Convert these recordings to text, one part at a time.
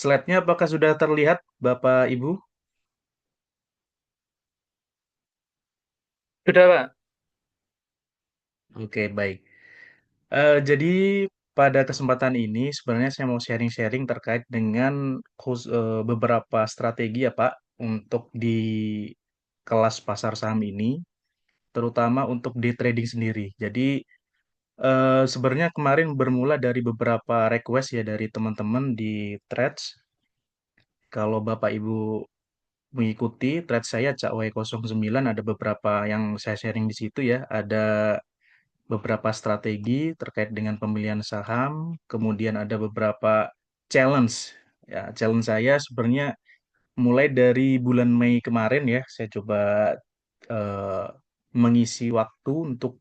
Slide-nya apakah sudah terlihat, Bapak Ibu? Sudah, Pak. Oke, baik. Jadi pada kesempatan ini sebenarnya saya mau sharing-sharing terkait dengan beberapa strategi ya Pak untuk di kelas pasar saham ini, terutama untuk day trading sendiri. Jadi sebenarnya kemarin bermula dari beberapa request ya dari teman-teman di threads. Kalau Bapak Ibu mengikuti thread saya Cakway09 ada beberapa yang saya sharing di situ ya. Ada beberapa strategi terkait dengan pemilihan saham, kemudian ada beberapa challenge. Ya, challenge saya sebenarnya mulai dari bulan Mei kemarin ya, saya coba eh, mengisi waktu untuk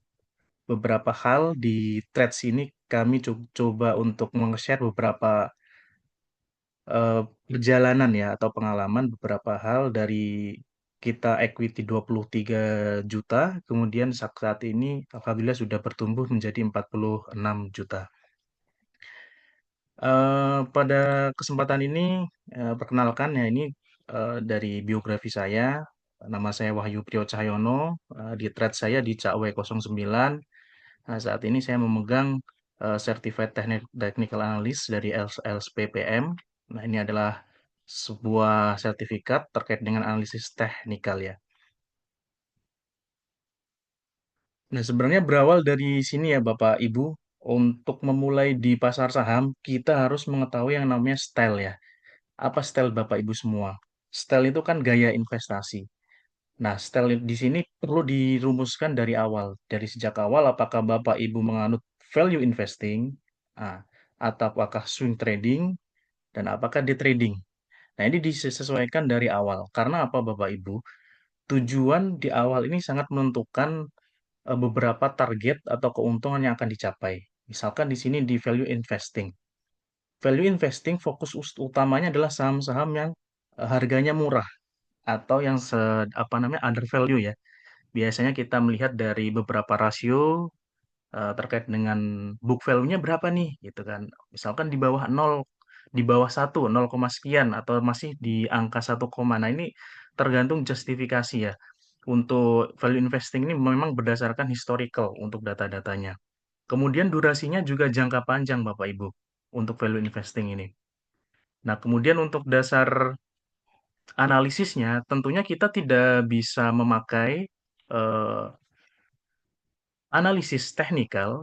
beberapa hal di threads ini. Kami coba untuk meng-share beberapa perjalanan ya atau pengalaman beberapa hal dari kita equity 23 juta, kemudian saat ini alhamdulillah sudah bertumbuh menjadi 46 juta. Pada kesempatan ini, perkenalkan ya ini dari biografi saya, nama saya Wahyu Priyo Cahyono, di thread saya di Cakwe09. Nah, saat ini saya memegang Certified Technical Analyst dari LSPPM. Nah, ini adalah sebuah sertifikat terkait dengan analisis teknikal ya. Nah, sebenarnya berawal dari sini ya Bapak Ibu, untuk memulai di pasar saham, kita harus mengetahui yang namanya style ya. Apa style Bapak Ibu semua? Style itu kan gaya investasi. Nah, style di sini perlu dirumuskan dari awal. Dari sejak awal, apakah Bapak Ibu menganut value investing, ah, atau apakah swing trading, dan apakah day trading. Nah, ini disesuaikan dari awal. Karena apa Bapak Ibu? Tujuan di awal ini sangat menentukan beberapa target atau keuntungan yang akan dicapai. Misalkan di sini di value investing. Value investing fokus utamanya adalah saham-saham yang harganya murah atau yang apa namanya under value ya. Biasanya kita melihat dari beberapa rasio terkait dengan book value-nya berapa nih gitu kan. Misalkan di bawah nol, di bawah satu, 0, sekian atau masih di angka 1, nah ini tergantung justifikasi ya. Untuk value investing ini memang berdasarkan historical untuk data-datanya. Kemudian durasinya juga jangka panjang Bapak Ibu untuk value investing ini. Nah, kemudian untuk dasar analisisnya tentunya kita tidak bisa memakai eh, analisis teknikal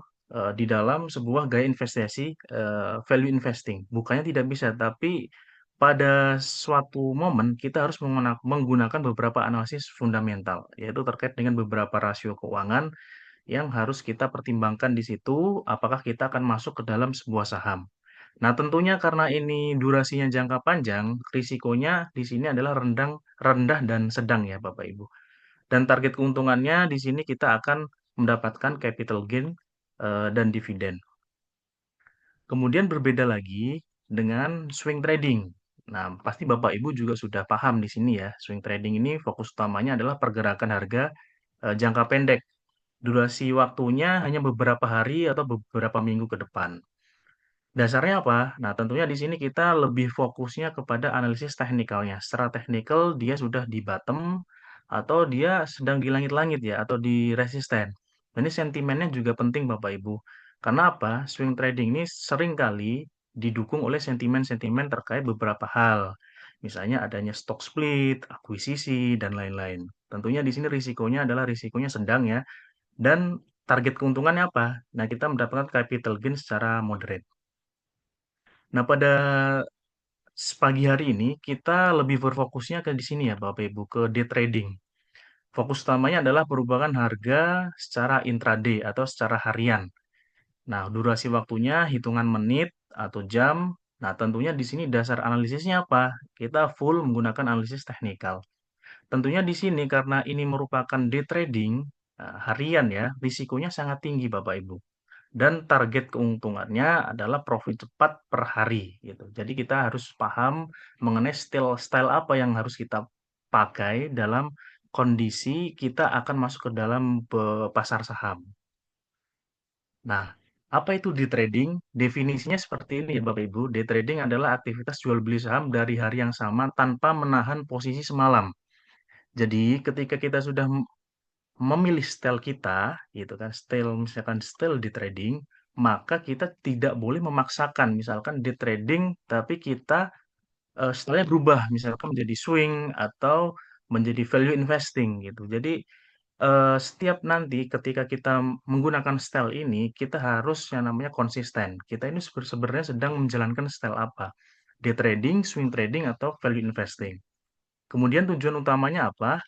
di dalam sebuah gaya investasi value investing. Bukannya tidak bisa, tapi pada suatu momen kita harus menggunakan beberapa analisis fundamental, yaitu terkait dengan beberapa rasio keuangan yang harus kita pertimbangkan di situ, apakah kita akan masuk ke dalam sebuah saham. Nah, tentunya karena ini durasinya jangka panjang, risikonya di sini adalah rendah dan sedang ya Bapak Ibu. Dan target keuntungannya di sini kita akan mendapatkan capital gain dan dividen. Kemudian berbeda lagi dengan swing trading. Nah, pasti Bapak Ibu juga sudah paham di sini ya. Swing trading ini fokus utamanya adalah pergerakan harga jangka pendek. Durasi waktunya hanya beberapa hari atau beberapa minggu ke depan. Dasarnya apa? Nah, tentunya di sini kita lebih fokusnya kepada analisis teknikalnya. Secara teknikal dia sudah di bottom atau dia sedang di langit-langit ya atau di resisten. Nah, ini sentimennya juga penting Bapak Ibu. Karena apa? Swing trading ini seringkali didukung oleh sentimen-sentimen terkait beberapa hal. Misalnya adanya stock split, akuisisi, dan lain-lain. Tentunya di sini risikonya adalah risikonya sedang ya. Dan target keuntungannya apa? Nah, kita mendapatkan capital gain secara moderate. Nah, pada pagi hari ini kita lebih berfokusnya ke di sini ya Bapak Ibu, ke day trading. Fokus utamanya adalah perubahan harga secara intraday atau secara harian. Nah, durasi waktunya hitungan menit atau jam. Nah, tentunya di sini dasar analisisnya apa? Kita full menggunakan analisis teknikal. Tentunya di sini karena ini merupakan day trading harian ya, risikonya sangat tinggi Bapak Ibu. Dan target keuntungannya adalah profit cepat per hari gitu. Jadi kita harus paham mengenai style apa yang harus kita pakai dalam kondisi kita akan masuk ke dalam pasar saham. Nah, Apa itu day trading? Definisinya seperti ini ya Bapak Ibu. Day trading adalah aktivitas jual beli saham dari hari yang sama tanpa menahan posisi semalam. Jadi ketika kita sudah memilih style kita, gitu kan, style misalkan style day trading, maka kita tidak boleh memaksakan. Misalkan day trading, tapi kita style-nya berubah, misalkan menjadi swing atau menjadi value investing gitu. Jadi setiap nanti ketika kita menggunakan style ini, kita harus yang namanya konsisten. Kita ini sebenarnya sedang menjalankan style apa? Day trading, swing trading, atau value investing. Kemudian tujuan utamanya apa?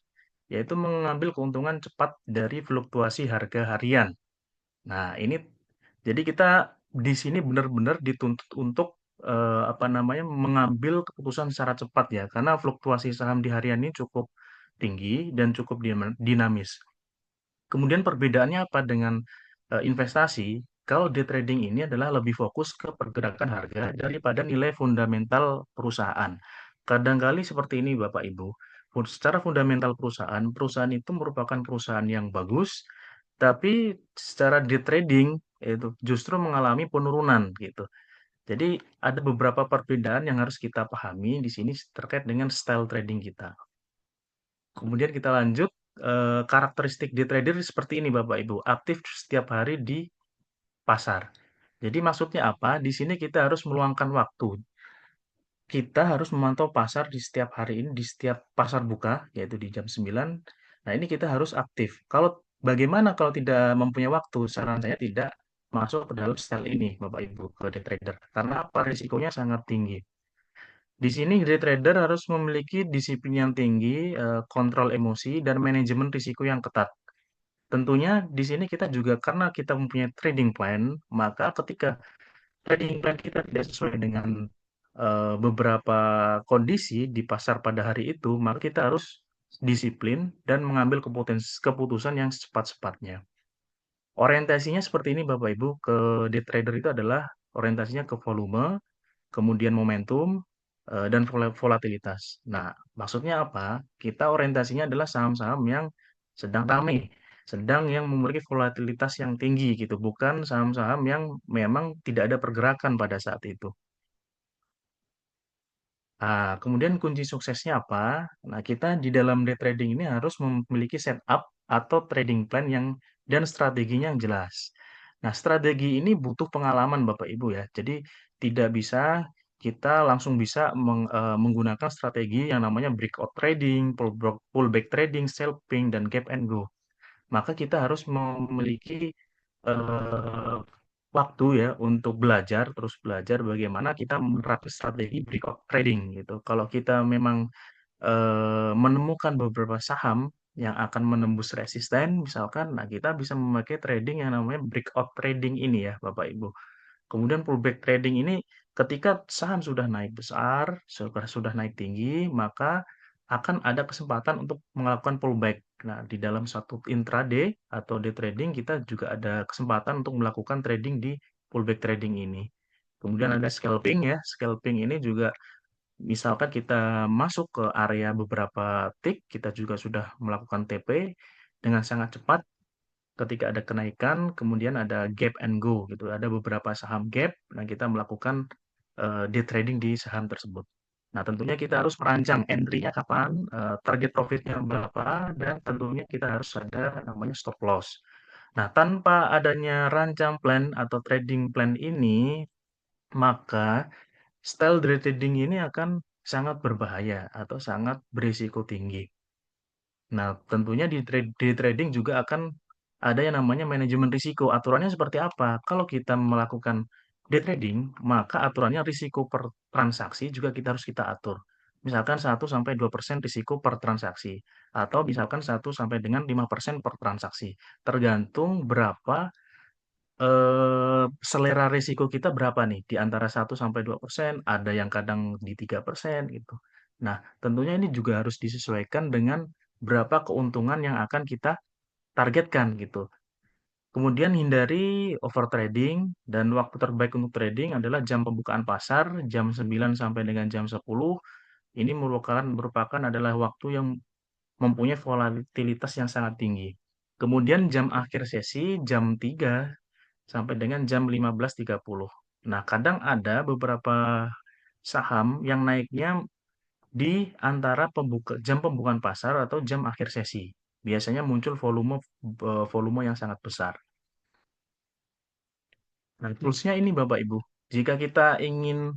Yaitu mengambil keuntungan cepat dari fluktuasi harga harian. Nah, ini jadi kita di sini benar-benar dituntut untuk apa namanya mengambil keputusan secara cepat ya, karena fluktuasi saham di harian ini cukup tinggi dan cukup dinamis. Kemudian perbedaannya apa dengan investasi? Kalau day trading ini adalah lebih fokus ke pergerakan harga daripada nilai fundamental perusahaan. Kadangkali seperti ini Bapak Ibu. Secara fundamental perusahaan, perusahaan itu merupakan perusahaan yang bagus, tapi secara day trading itu justru mengalami penurunan gitu. Jadi ada beberapa perbedaan yang harus kita pahami di sini terkait dengan style trading kita. Kemudian kita lanjut, karakteristik day trader seperti ini Bapak Ibu, aktif setiap hari di pasar. Jadi maksudnya apa? Di sini kita harus meluangkan waktu. Kita harus memantau pasar di setiap hari ini, di setiap pasar buka, yaitu di jam 9. Nah, ini kita harus aktif. Kalau bagaimana kalau tidak mempunyai waktu? Saran saya tidak masuk ke dalam style ini, Bapak Ibu, ke day trader. Karena apa? Risikonya sangat tinggi. Di sini day trader harus memiliki disiplin yang tinggi, kontrol emosi, dan manajemen risiko yang ketat. Tentunya di sini kita juga karena kita mempunyai trading plan, maka ketika trading plan kita tidak sesuai dengan beberapa kondisi di pasar pada hari itu, maka kita harus disiplin dan mengambil keputusan yang secepat-cepatnya. Orientasinya seperti ini Bapak Ibu, ke day trader itu adalah orientasinya ke volume, kemudian momentum, dan volatilitas. Nah, maksudnya apa? Kita orientasinya adalah saham-saham yang sedang ramai, sedang yang memiliki volatilitas yang tinggi gitu, bukan saham-saham yang memang tidak ada pergerakan pada saat itu. Nah, kemudian kunci suksesnya apa? Nah, kita di dalam day trading ini harus memiliki setup atau trading plan yang dan strateginya yang jelas. Nah, strategi ini butuh pengalaman Bapak Ibu ya. Jadi tidak bisa kita langsung bisa menggunakan strategi yang namanya breakout trading, pullback trading, scalping, dan gap and go. Maka kita harus memiliki eh, waktu ya untuk belajar, terus belajar bagaimana kita menerapkan strategi breakout trading gitu. Kalau kita memang menemukan beberapa saham yang akan menembus resisten, misalkan, nah kita bisa memakai trading yang namanya breakout trading ini ya, Bapak Ibu. Kemudian pullback trading ini ketika saham sudah naik besar, sudah naik tinggi, maka akan ada kesempatan untuk melakukan pullback. Nah, di dalam satu intraday atau day trading kita juga ada kesempatan untuk melakukan trading di pullback trading ini. Kemudian ada scalping ya. Scalping ini juga misalkan kita masuk ke area beberapa tick, kita juga sudah melakukan TP dengan sangat cepat ketika ada kenaikan, kemudian ada gap and go gitu. Ada beberapa saham gap, dan kita melakukan day trading di saham tersebut. Nah, tentunya kita harus merancang entry-nya kapan, target profitnya berapa, dan tentunya kita harus ada namanya stop loss. Nah, tanpa adanya rancang plan atau trading plan ini, maka style day trading ini akan sangat berbahaya atau sangat berisiko tinggi. Nah, tentunya di trading juga akan ada yang namanya manajemen risiko. Aturannya seperti apa? Kalau kita melakukan day trading, maka aturannya risiko per transaksi juga kita harus kita atur. Misalkan 1-2% risiko per transaksi. Atau misalkan 1 sampai dengan 5% per transaksi. Tergantung berapa selera risiko kita berapa nih? Di antara 1-2%, ada yang kadang di 3% gitu. Nah, tentunya ini juga harus disesuaikan dengan berapa keuntungan yang akan kita targetkan gitu. Kemudian hindari over trading dan waktu terbaik untuk trading adalah jam pembukaan pasar jam 9 sampai dengan jam 10. Ini merupakan adalah waktu yang mempunyai volatilitas yang sangat tinggi. Kemudian jam akhir sesi jam 3 sampai dengan jam 15.30. Nah, kadang ada beberapa saham yang naiknya di antara jam pembukaan pasar atau jam akhir sesi. Biasanya muncul volume yang sangat besar. Nah, toolsnya ini Bapak Ibu. Jika kita ingin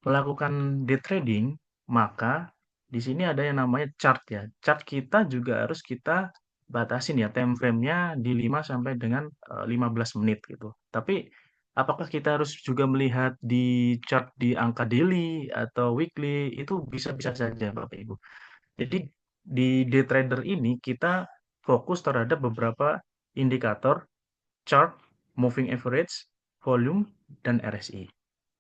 melakukan day trading, maka di sini ada yang namanya chart ya. Chart kita juga harus kita batasin ya time frame-nya di 5 sampai dengan 15 menit gitu. Tapi apakah kita harus juga melihat di chart di angka daily atau weekly? Itu bisa-bisa saja Bapak Ibu. Jadi di day trader ini kita fokus terhadap beberapa indikator chart, moving average, volume, dan RSI.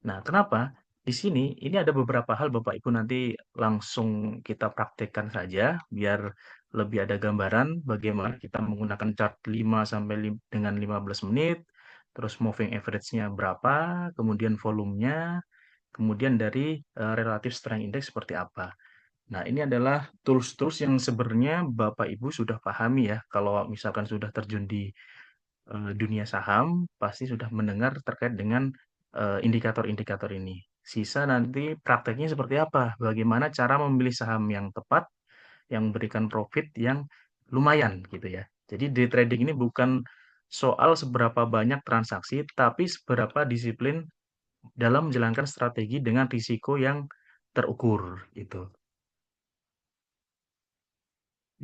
Nah, kenapa? Di sini ini ada beberapa hal Bapak Ibu nanti langsung kita praktekkan saja biar lebih ada gambaran bagaimana kita menggunakan chart 5 sampai dengan 15 menit, terus moving average-nya berapa, kemudian volumenya, kemudian dari relative strength index seperti apa. Nah, ini adalah tools-tools yang sebenarnya Bapak Ibu sudah pahami ya kalau misalkan sudah terjun di dunia saham pasti sudah mendengar terkait dengan indikator-indikator ini. Sisa nanti prakteknya seperti apa? Bagaimana cara memilih saham yang tepat, yang memberikan profit yang lumayan gitu ya. Jadi day trading ini bukan soal seberapa banyak transaksi, tapi seberapa disiplin dalam menjalankan strategi dengan risiko yang terukur gitu.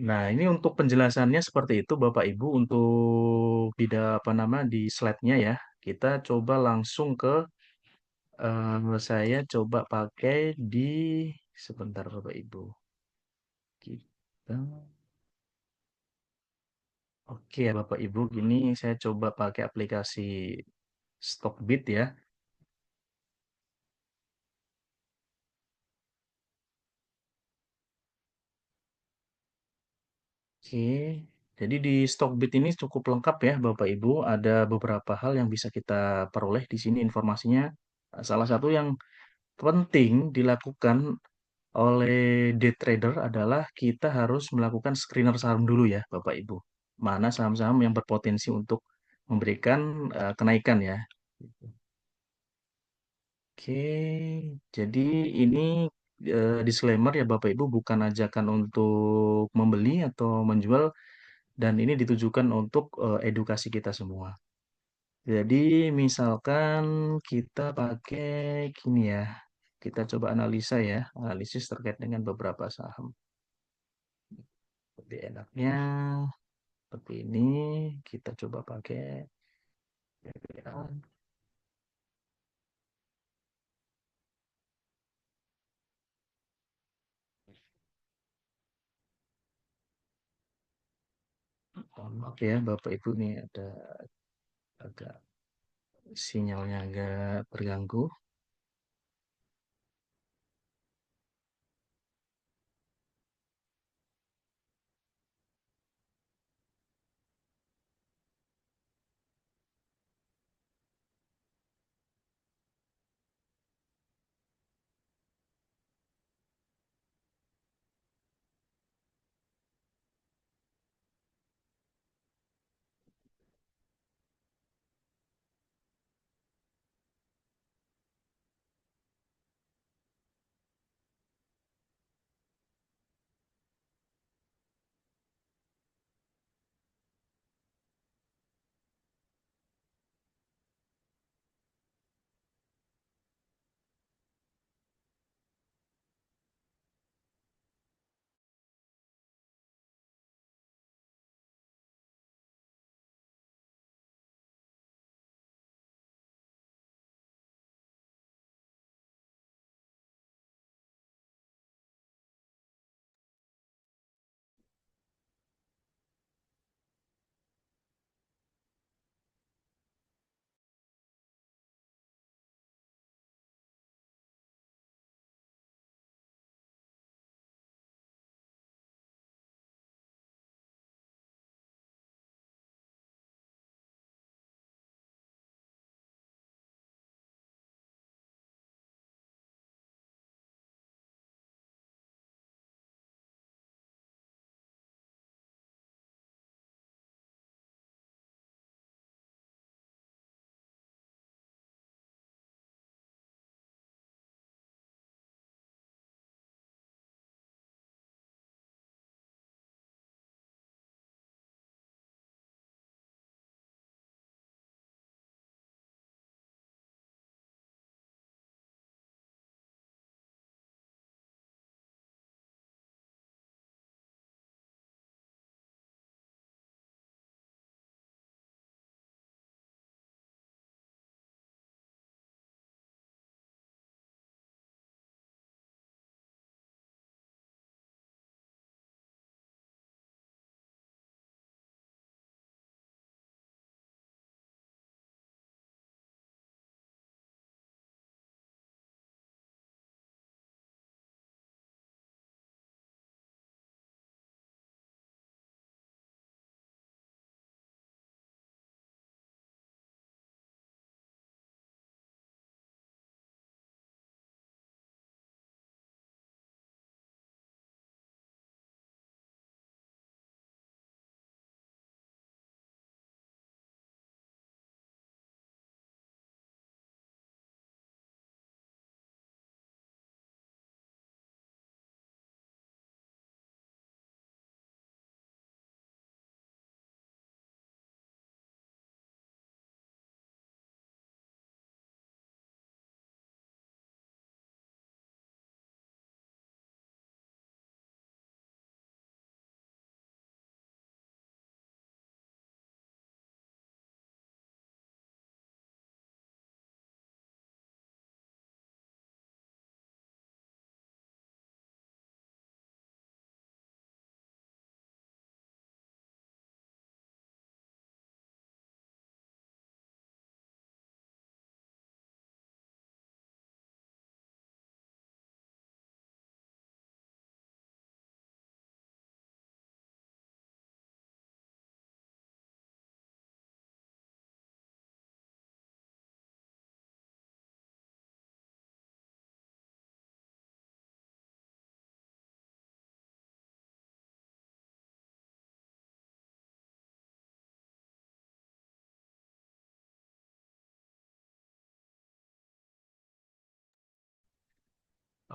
Nah, ini untuk penjelasannya seperti itu Bapak Ibu untuk apa nama di slide-nya ya. Kita coba langsung ke saya coba pakai di sebentar Bapak Ibu. Kita oke ya Bapak Ibu, gini saya coba pakai aplikasi Stockbit ya. Oke. Jadi di Stockbit ini cukup lengkap ya Bapak Ibu, ada beberapa hal yang bisa kita peroleh di sini informasinya. Salah satu yang penting dilakukan oleh day trader adalah kita harus melakukan screener saham dulu ya, Bapak Ibu. Mana saham-saham yang berpotensi untuk memberikan kenaikan ya. Oke, jadi ini disclaimer ya Bapak Ibu bukan ajakan untuk membeli atau menjual dan ini ditujukan untuk edukasi kita semua. Jadi misalkan kita pakai gini ya, kita coba analisa ya, analisis terkait dengan beberapa saham. Lebih enaknya seperti ini, kita coba pakai BBA. Mohon maaf ya Bapak Ibu nih ada agak sinyalnya agak terganggu.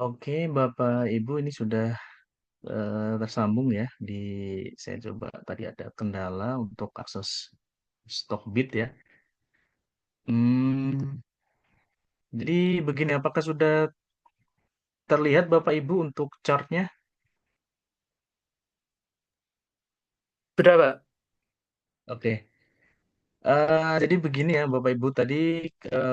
Oke, Bapak Ibu ini sudah tersambung ya di saya coba tadi ada kendala untuk akses Stockbit ya. Hmm, jadi begini, apakah sudah terlihat Bapak Ibu untuk chartnya? Sudah, Pak. Oke. Jadi begini ya Bapak Ibu tadi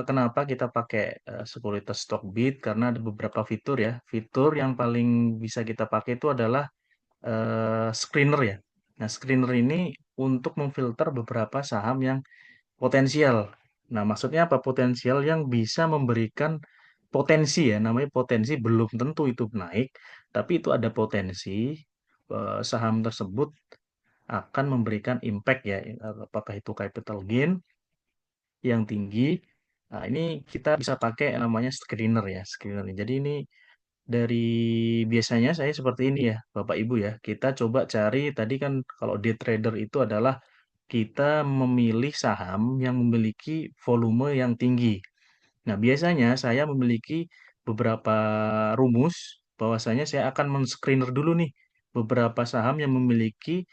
kenapa kita pakai sekuritas Stockbit karena ada beberapa fitur ya. Fitur yang paling bisa kita pakai itu adalah screener ya. Nah, screener ini untuk memfilter beberapa saham yang potensial. Nah, maksudnya apa? Potensial yang bisa memberikan potensi ya, namanya potensi belum tentu itu naik, tapi itu ada potensi saham tersebut akan memberikan impact ya, apakah itu capital gain yang tinggi. Nah, ini kita bisa pakai namanya screener ya, screener. Jadi ini dari biasanya saya seperti ini ya, Bapak Ibu ya. Kita coba cari tadi kan kalau day trader itu adalah kita memilih saham yang memiliki volume yang tinggi. Nah, biasanya saya memiliki beberapa rumus bahwasanya saya akan men-screener dulu nih beberapa saham yang memiliki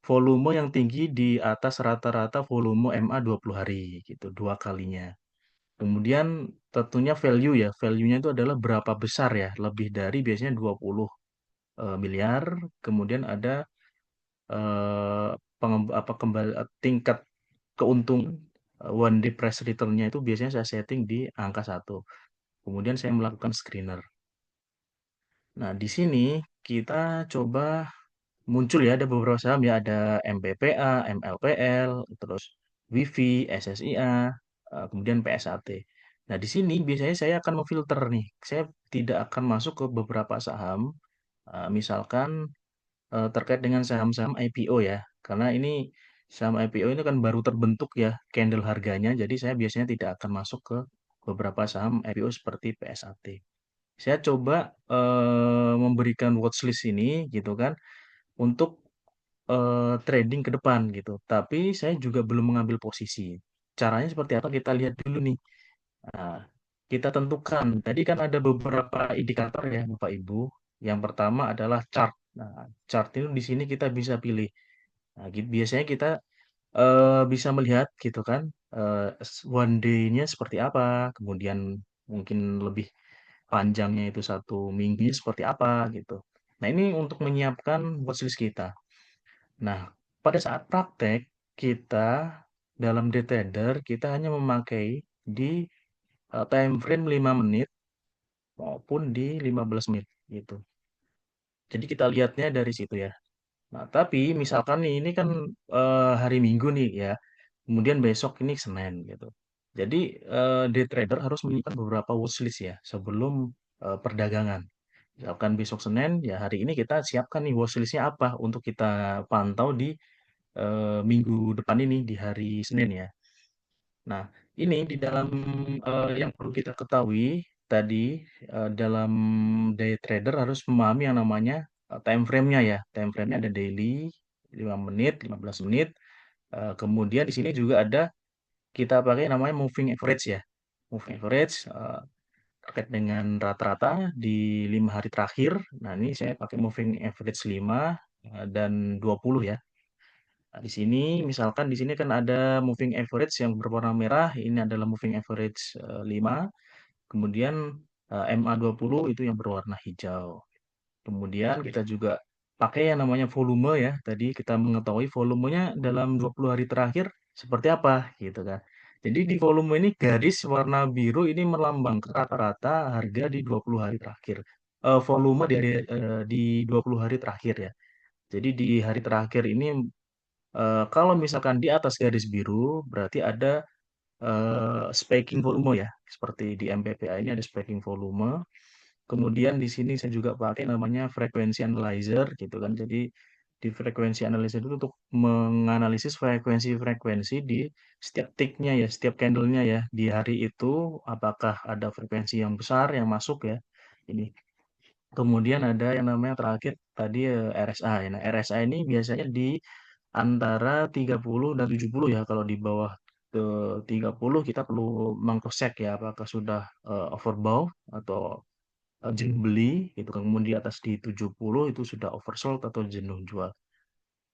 volume yang tinggi di atas rata-rata volume MA 20 hari gitu, dua kalinya. Kemudian tentunya value ya, value-nya itu adalah berapa besar ya, lebih dari biasanya 20 miliar. Kemudian ada eh, kembali tingkat keuntungan one day price return-nya itu biasanya saya setting di angka satu. Kemudian saya melakukan screener. Nah, di sini kita coba muncul ya ada beberapa saham ya ada MPPA, MLPL, terus Wifi, SSIA, kemudian PSAT. Nah, di sini biasanya saya akan memfilter nih. Saya tidak akan masuk ke beberapa saham, misalkan terkait dengan saham-saham IPO ya. Karena ini saham IPO ini kan baru terbentuk ya candle harganya, jadi saya biasanya tidak akan masuk ke beberapa saham IPO seperti PSAT. Saya coba memberikan watchlist ini gitu kan untuk trading ke depan gitu. Tapi saya juga belum mengambil posisi. Caranya seperti apa? Kita lihat dulu nih. Nah, kita tentukan. Tadi kan ada beberapa indikator ya, Bapak Ibu. Yang pertama adalah chart. Nah, chart itu di sini kita bisa pilih. Nah, biasanya kita bisa melihat gitu kan, one day-nya seperti apa, kemudian mungkin lebih panjangnya itu satu minggunya seperti apa gitu. Nah, ini untuk menyiapkan watchlist kita. Nah, pada saat praktek kita dalam day trader kita hanya memakai di time frame 5 menit maupun di 15 menit gitu. Jadi kita lihatnya dari situ ya. Nah, tapi misalkan nih ini kan hari Minggu nih ya. Kemudian besok ini Senin gitu. Jadi day trader harus menyiapkan beberapa watchlist ya sebelum perdagangan. Misalkan besok Senin, ya hari ini kita siapkan nih watchlistnya apa untuk kita pantau di minggu depan ini di hari Senin ya. Nah, ini di dalam yang perlu kita ketahui tadi dalam day trader harus memahami yang namanya time frame-nya ya. Time frame-nya ada daily 5 menit, 15 menit. Kemudian di sini juga ada kita pakai namanya moving average ya. Moving average terkait dengan rata-rata di 5 hari terakhir. Nah, ini saya pakai moving average 5 dan 20 ya. Nah, di sini misalkan di sini kan ada moving average yang berwarna merah, ini adalah moving average 5. Kemudian MA20 itu yang berwarna hijau. Kemudian kita juga pakai yang namanya volume ya. Tadi kita mengetahui volumenya dalam 20 hari terakhir seperti apa gitu kan. Jadi di volume ini garis warna biru ini melambangkan rata-rata harga di 20 hari terakhir. Volume di 20 hari terakhir ya. Jadi di hari terakhir ini kalau misalkan di atas garis biru berarti ada spiking volume ya. Seperti di MPPA ini ada spiking volume. Kemudian di sini saya juga pakai namanya frequency analyzer gitu kan. Jadi di frequency analyzer itu untuk menganalisis frekuensi-frekuensi di setiap ticknya ya, setiap candlenya ya. Di hari itu apakah ada frekuensi yang besar yang masuk ya. Ini. Kemudian ada yang namanya terakhir tadi RSI. Nah, RSI ini biasanya di antara 30 dan 70 ya. Kalau di bawah ke 30 kita perlu mengcross check ya apakah sudah overbought atau jenuh beli gitu kan, kemudian di atas di 70 itu sudah oversold atau jenuh jual.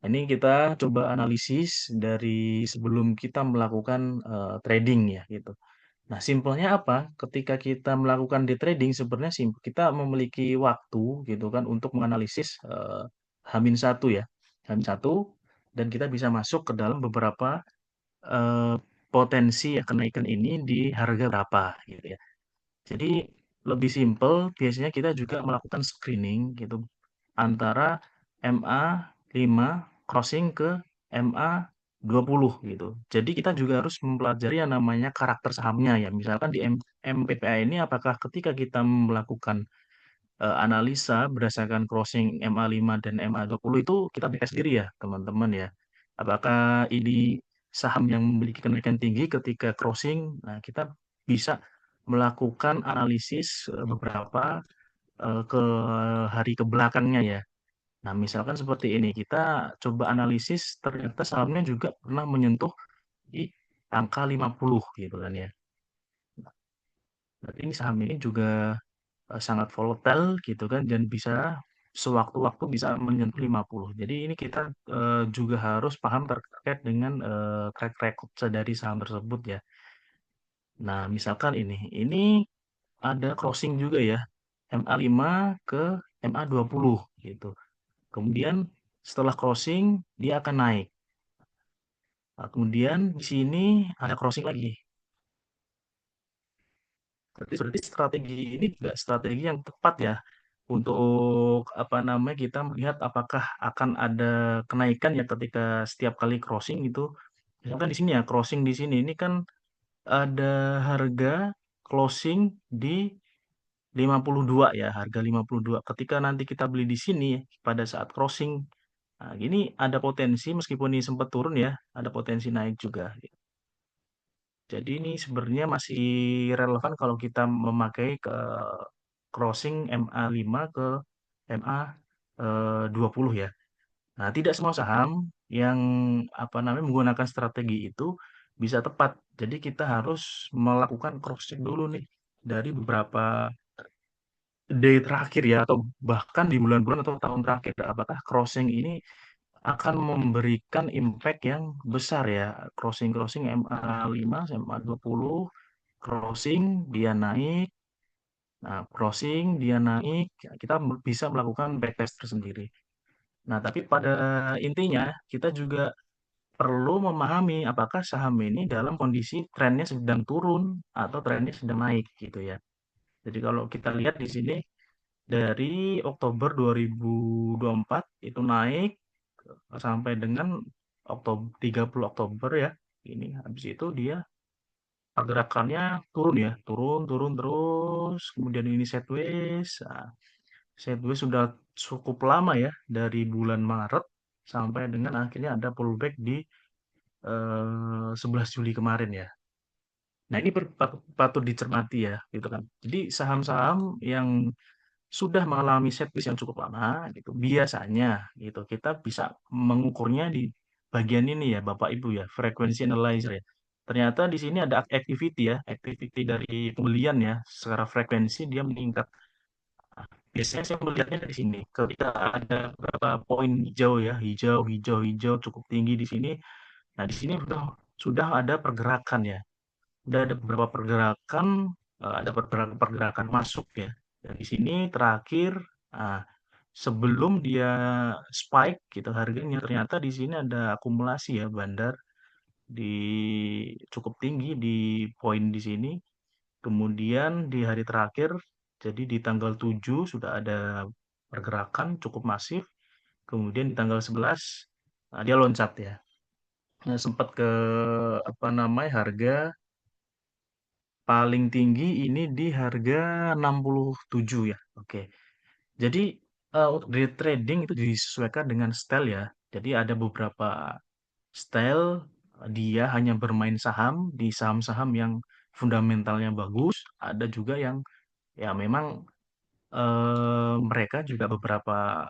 Nah, ini kita coba analisis dari sebelum kita melakukan trading ya gitu. Nah, simpelnya apa? Ketika kita melakukan day trading sebenarnya kita memiliki waktu gitu kan untuk menganalisis H-1 ya. H-1 dan kita bisa masuk ke dalam beberapa eh, potensi ya kenaikan ini di harga berapa gitu ya. Jadi lebih simpel biasanya kita juga melakukan screening gitu antara MA5 crossing ke MA20 gitu. Jadi kita juga harus mempelajari yang namanya karakter sahamnya ya. Misalkan di MPPA ini apakah ketika kita melakukan analisa berdasarkan crossing MA5 dan MA20 itu kita baca sendiri ya, teman-teman ya. Apakah ini saham yang memiliki kenaikan tinggi ketika crossing? Nah, kita bisa melakukan analisis beberapa ke hari ke belakangnya ya. Nah, misalkan seperti ini, kita coba analisis ternyata sahamnya juga pernah menyentuh di angka 50 gitu kan ya. Berarti ini saham ini juga sangat volatile gitu kan dan bisa sewaktu-waktu bisa menyentuh 50. Jadi ini kita juga harus paham terkait dengan track record dari saham tersebut ya. Nah, misalkan ini ada crossing juga ya, MA5 ke MA20 gitu. Kemudian setelah crossing dia akan naik. Nah, kemudian di sini ada crossing lagi. Berarti strategi ini juga strategi yang tepat ya untuk apa namanya kita melihat apakah akan ada kenaikan ya ketika setiap kali crossing itu. Misalkan di sini ya crossing di sini ini kan ada harga closing di 52 ya, harga 52. Ketika nanti kita beli di sini pada saat crossing, nah ini ada potensi meskipun ini sempat turun ya, ada potensi naik juga. Jadi ini sebenarnya masih relevan kalau kita memakai ke crossing MA5 ke MA20 ya. Nah, tidak semua saham yang apa namanya menggunakan strategi itu bisa tepat. Jadi kita harus melakukan cross check dulu nih dari beberapa day terakhir ya atau bahkan di bulan-bulan atau tahun terakhir. Apakah crossing ini akan memberikan impact yang besar ya. Crossing-crossing MA5, MA20, crossing dia naik. Nah, crossing dia naik, ya kita bisa melakukan backtest tersendiri. Nah, tapi pada intinya kita juga perlu memahami apakah saham ini dalam kondisi trennya sedang turun atau trennya sedang naik gitu ya. Jadi kalau kita lihat di sini dari Oktober 2024 itu naik sampai dengan Oktober 30 Oktober ya. Ini habis itu dia pergerakannya turun ya, turun turun terus. Kemudian ini sideways. Nah, sideways sudah cukup lama ya dari bulan Maret sampai dengan akhirnya ada pullback di 11 Juli kemarin ya. Nah, ini patut dicermati ya, gitu kan. Jadi saham-saham yang sudah mengalami setback yang cukup lama gitu, biasanya gitu kita bisa mengukurnya di bagian ini ya, Bapak Ibu ya, frequency analyzer ya. Ternyata di sini ada activity ya, activity dari pembelian ya, secara frekuensi dia meningkat. Biasanya saya melihatnya dari sini, ketika ada beberapa poin hijau ya, hijau, hijau, hijau cukup tinggi di sini. Nah, di sini sudah ada pergerakan ya. Udah ada beberapa pergerakan, ada beberapa pergerakan masuk ya. Dan di sini terakhir, nah, sebelum dia spike gitu harganya, ternyata di sini ada akumulasi ya bandar di cukup tinggi di poin di sini. Kemudian di hari terakhir, jadi di tanggal 7 sudah ada pergerakan cukup masif. Kemudian di tanggal 11, nah dia loncat ya. Nah, sempat ke apa namanya harga paling tinggi ini di harga 67 ya. Oke. Jadi untuk day trading itu disesuaikan dengan style ya. Jadi ada beberapa style dia hanya bermain saham di saham-saham yang fundamentalnya bagus. Ada juga yang ya memang mereka juga beberapa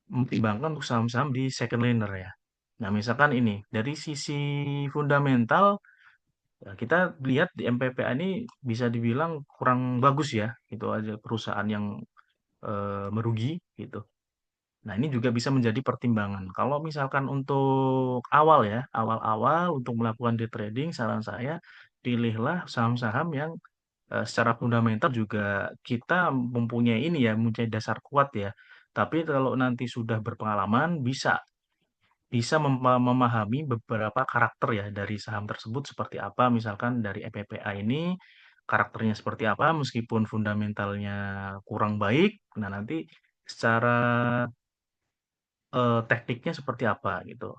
mempertimbangkan untuk saham-saham di second liner ya. Nah, misalkan ini dari sisi fundamental Ya, kita lihat di MPPA ini bisa dibilang kurang bagus ya, itu aja perusahaan yang merugi gitu. Nah, ini juga bisa menjadi pertimbangan. Kalau misalkan untuk awal ya, awal-awal untuk melakukan day trading, saran saya pilihlah saham-saham yang secara fundamental juga kita mempunyai ini ya, mempunyai dasar kuat ya. Tapi kalau nanti sudah berpengalaman, bisa bisa memahami beberapa karakter ya dari saham tersebut seperti apa. Misalkan dari EPPA ini karakternya seperti apa, meskipun fundamentalnya kurang baik. Nah, nanti secara tekniknya seperti apa gitu.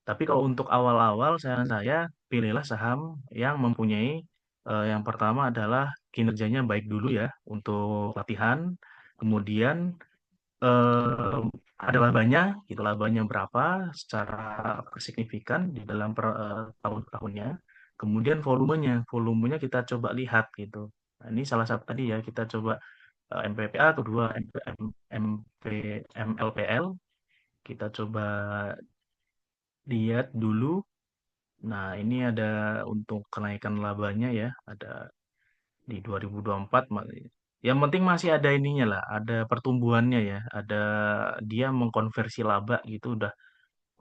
Tapi kalau untuk awal-awal saran saya pilihlah saham yang mempunyai yang pertama adalah kinerjanya baik dulu ya untuk latihan, kemudian ada labanya, gitu labanya berapa secara signifikan di dalam tahun-tahunnya. Kemudian volumenya kita coba lihat gitu. Nah, ini salah satu tadi ya kita coba MPPA, kedua MLPL, kita coba lihat dulu. Nah, ini ada untuk kenaikan labanya ya, ada di 2024. Yang penting masih ada ininya lah, ada pertumbuhannya ya, ada dia mengkonversi laba gitu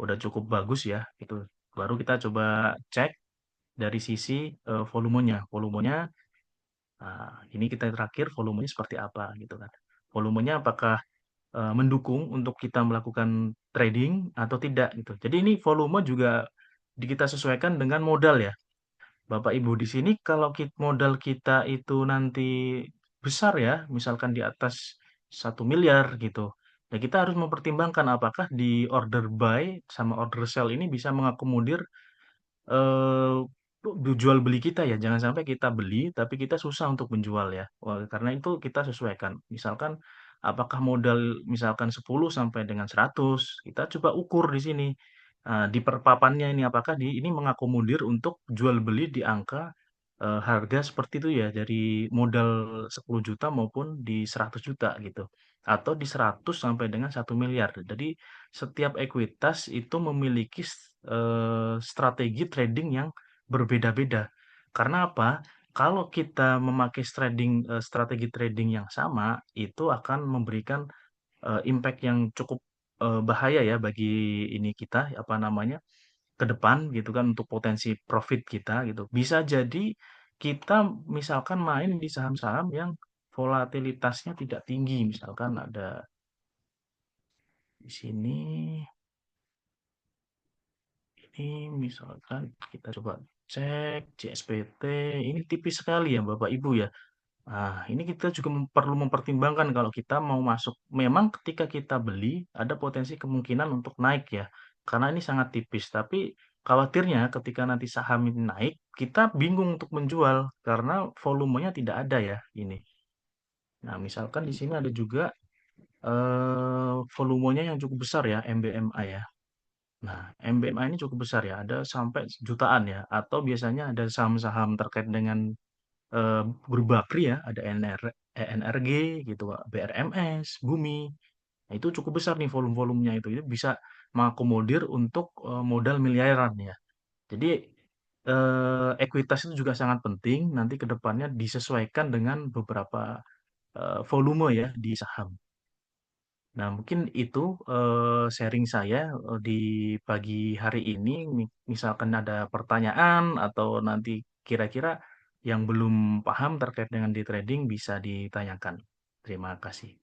udah cukup bagus ya itu. Baru kita coba cek dari sisi volumenya. Volumenya, nah, ini kita terakhir volumenya seperti apa gitu kan. Volumenya apakah mendukung untuk kita melakukan trading atau tidak gitu. Jadi ini volume juga kita sesuaikan dengan modal ya. Bapak Ibu di sini kalau modal kita itu nanti besar ya, misalkan di atas 1 miliar gitu. Nah, kita harus mempertimbangkan apakah di order buy sama order sell ini bisa mengakomodir jual beli kita ya. Jangan sampai kita beli tapi kita susah untuk menjual ya. Wah, karena itu kita sesuaikan. Misalkan apakah modal misalkan 10 sampai dengan 100, kita coba ukur di sini. Di perpapannya ini apakah ini mengakomodir untuk jual beli di angka harga seperti itu ya dari modal 10 juta maupun di 100 juta gitu. Atau di 100 sampai dengan 1 miliar. Jadi setiap ekuitas itu memiliki strategi trading yang berbeda-beda. Karena apa? Kalau kita memakai strategi trading yang sama, itu akan memberikan impact yang cukup bahaya ya bagi ini kita, apa namanya, ke depan gitu kan untuk potensi profit kita gitu. Bisa jadi kita misalkan main di saham-saham yang volatilitasnya tidak tinggi, misalkan ada di sini ini misalkan kita coba cek CSPT, ini tipis sekali ya Bapak Ibu ya. Nah, ini kita juga perlu mempertimbangkan kalau kita mau masuk. Memang ketika kita beli, ada potensi kemungkinan untuk naik ya. Karena ini sangat tipis. Tapi khawatirnya ketika nanti saham ini naik, kita bingung untuk menjual. Karena volumenya tidak ada ya ini. Nah, misalkan di sini ada juga volumenya yang cukup besar ya, MBMA ya. Nah, MBMA ini cukup besar ya, ada sampai jutaan ya. Atau biasanya ada saham-saham terkait dengan berbakri ya, ada ENRG gitu, Pak, BRMS, Bumi. Nah, itu cukup besar nih volume-volumenya itu. Itu bisa mengakomodir untuk modal miliaran ya. Jadi ekuitas itu juga sangat penting nanti ke depannya disesuaikan dengan beberapa volume ya di saham. Nah, mungkin itu sharing saya di pagi hari ini. Misalkan ada pertanyaan atau nanti kira-kira yang belum paham terkait dengan day trading bisa ditanyakan. Terima kasih.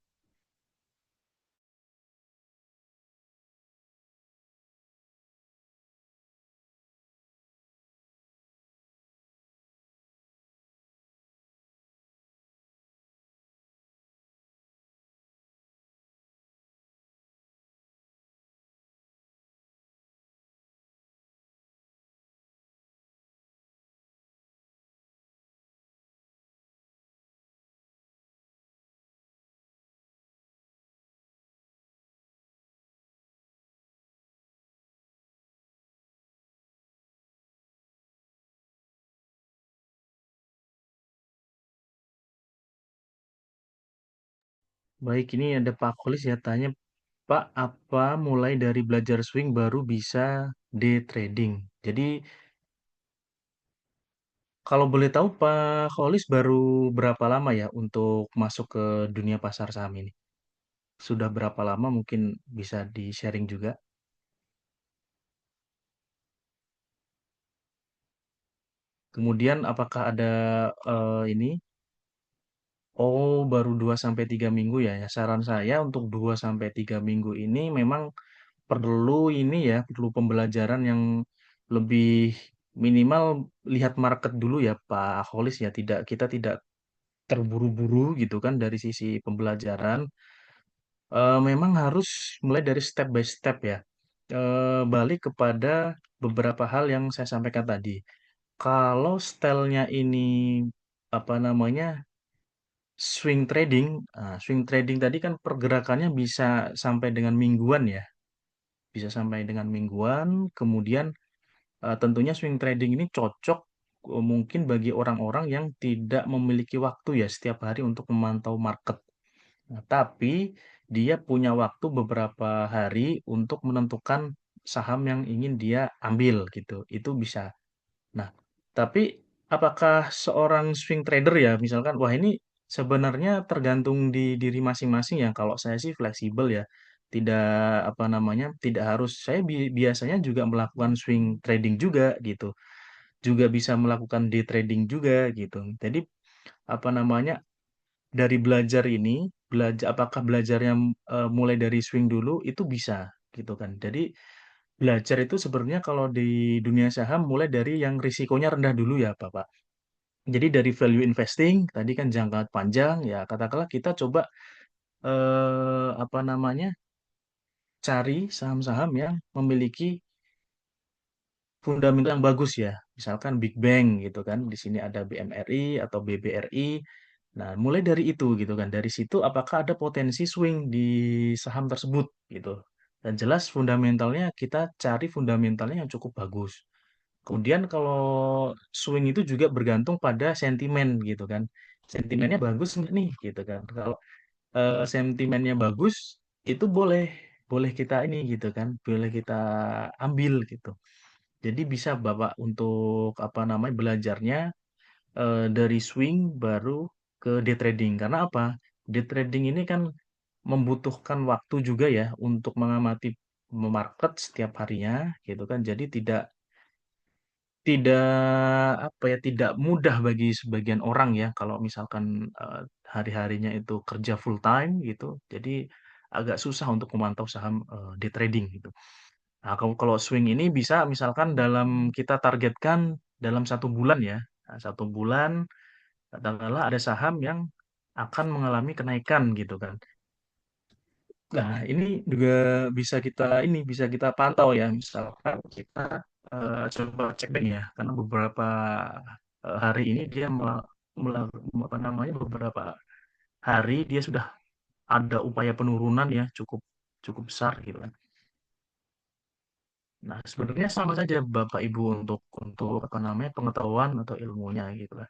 Baik, ini ada Pak Kolis ya tanya, Pak, apa mulai dari belajar swing baru bisa day trading? Jadi Kalau boleh tahu Pak Kholis baru berapa lama ya untuk masuk ke dunia pasar saham ini? Sudah berapa lama mungkin bisa di-sharing juga? Kemudian apakah ada ini? Oh, baru 2 sampai 3 minggu ya. Ya, saran saya untuk 2 sampai 3 minggu ini memang perlu ini ya, perlu pembelajaran yang lebih minimal lihat market dulu ya Pak Kholis ya. Kita tidak terburu-buru gitu kan dari sisi pembelajaran. Memang harus mulai dari step by step ya. Balik kepada beberapa hal yang saya sampaikan tadi. Kalau stylenya ini apa namanya swing trading, swing trading tadi kan pergerakannya bisa sampai dengan mingguan ya, bisa sampai dengan mingguan. Kemudian tentunya swing trading ini cocok mungkin bagi orang-orang yang tidak memiliki waktu ya setiap hari untuk memantau market. Nah, tapi dia punya waktu beberapa hari untuk menentukan saham yang ingin dia ambil gitu. Itu bisa. Nah, tapi apakah seorang swing trader ya, misalkan, wah ini sebenarnya tergantung di diri masing-masing ya. Kalau saya sih fleksibel ya, tidak apa namanya, tidak harus. Saya biasanya juga melakukan swing trading juga gitu, juga bisa melakukan day trading juga gitu. Jadi apa namanya, dari belajar ini, apakah belajarnya mulai dari swing dulu itu bisa gitu kan. Jadi belajar itu sebenarnya kalau di dunia saham mulai dari yang risikonya rendah dulu ya Bapak. Jadi dari value investing tadi kan jangka panjang ya katakanlah kita coba apa namanya cari saham-saham yang memiliki fundamental yang bagus ya. Misalkan Big Bang gitu kan. Di sini ada BMRI atau BBRI. Nah, mulai dari itu gitu kan. Dari situ apakah ada potensi swing di saham tersebut gitu. Dan jelas fundamentalnya kita cari fundamentalnya yang cukup bagus. Kemudian kalau swing itu juga bergantung pada sentimen gitu kan. Sentimennya bagus nggak nih gitu kan. Kalau sentimennya bagus itu boleh boleh kita ini gitu kan, boleh kita ambil gitu. Jadi bisa Bapak untuk apa namanya belajarnya dari swing baru ke day trading. Karena apa? Day trading ini kan membutuhkan waktu juga ya untuk mengamati market setiap harinya gitu kan. Jadi tidak tidak apa ya, tidak mudah bagi sebagian orang ya kalau misalkan hari-harinya itu kerja full time gitu. Jadi agak susah untuk memantau saham day trading gitu. Nah, kalau kalau swing ini bisa misalkan dalam kita targetkan dalam 1 bulan ya. Nah, 1 bulan katakanlah ada saham yang akan mengalami kenaikan gitu kan. Nah, ini juga bisa kita pantau ya. Misalkan kita coba cek deh ya, karena beberapa hari ini dia apa namanya beberapa hari dia sudah ada upaya penurunan ya cukup cukup besar gitu kan. Nah, sebenarnya sama saja Bapak Ibu untuk apa namanya pengetahuan atau ilmunya gitu kan.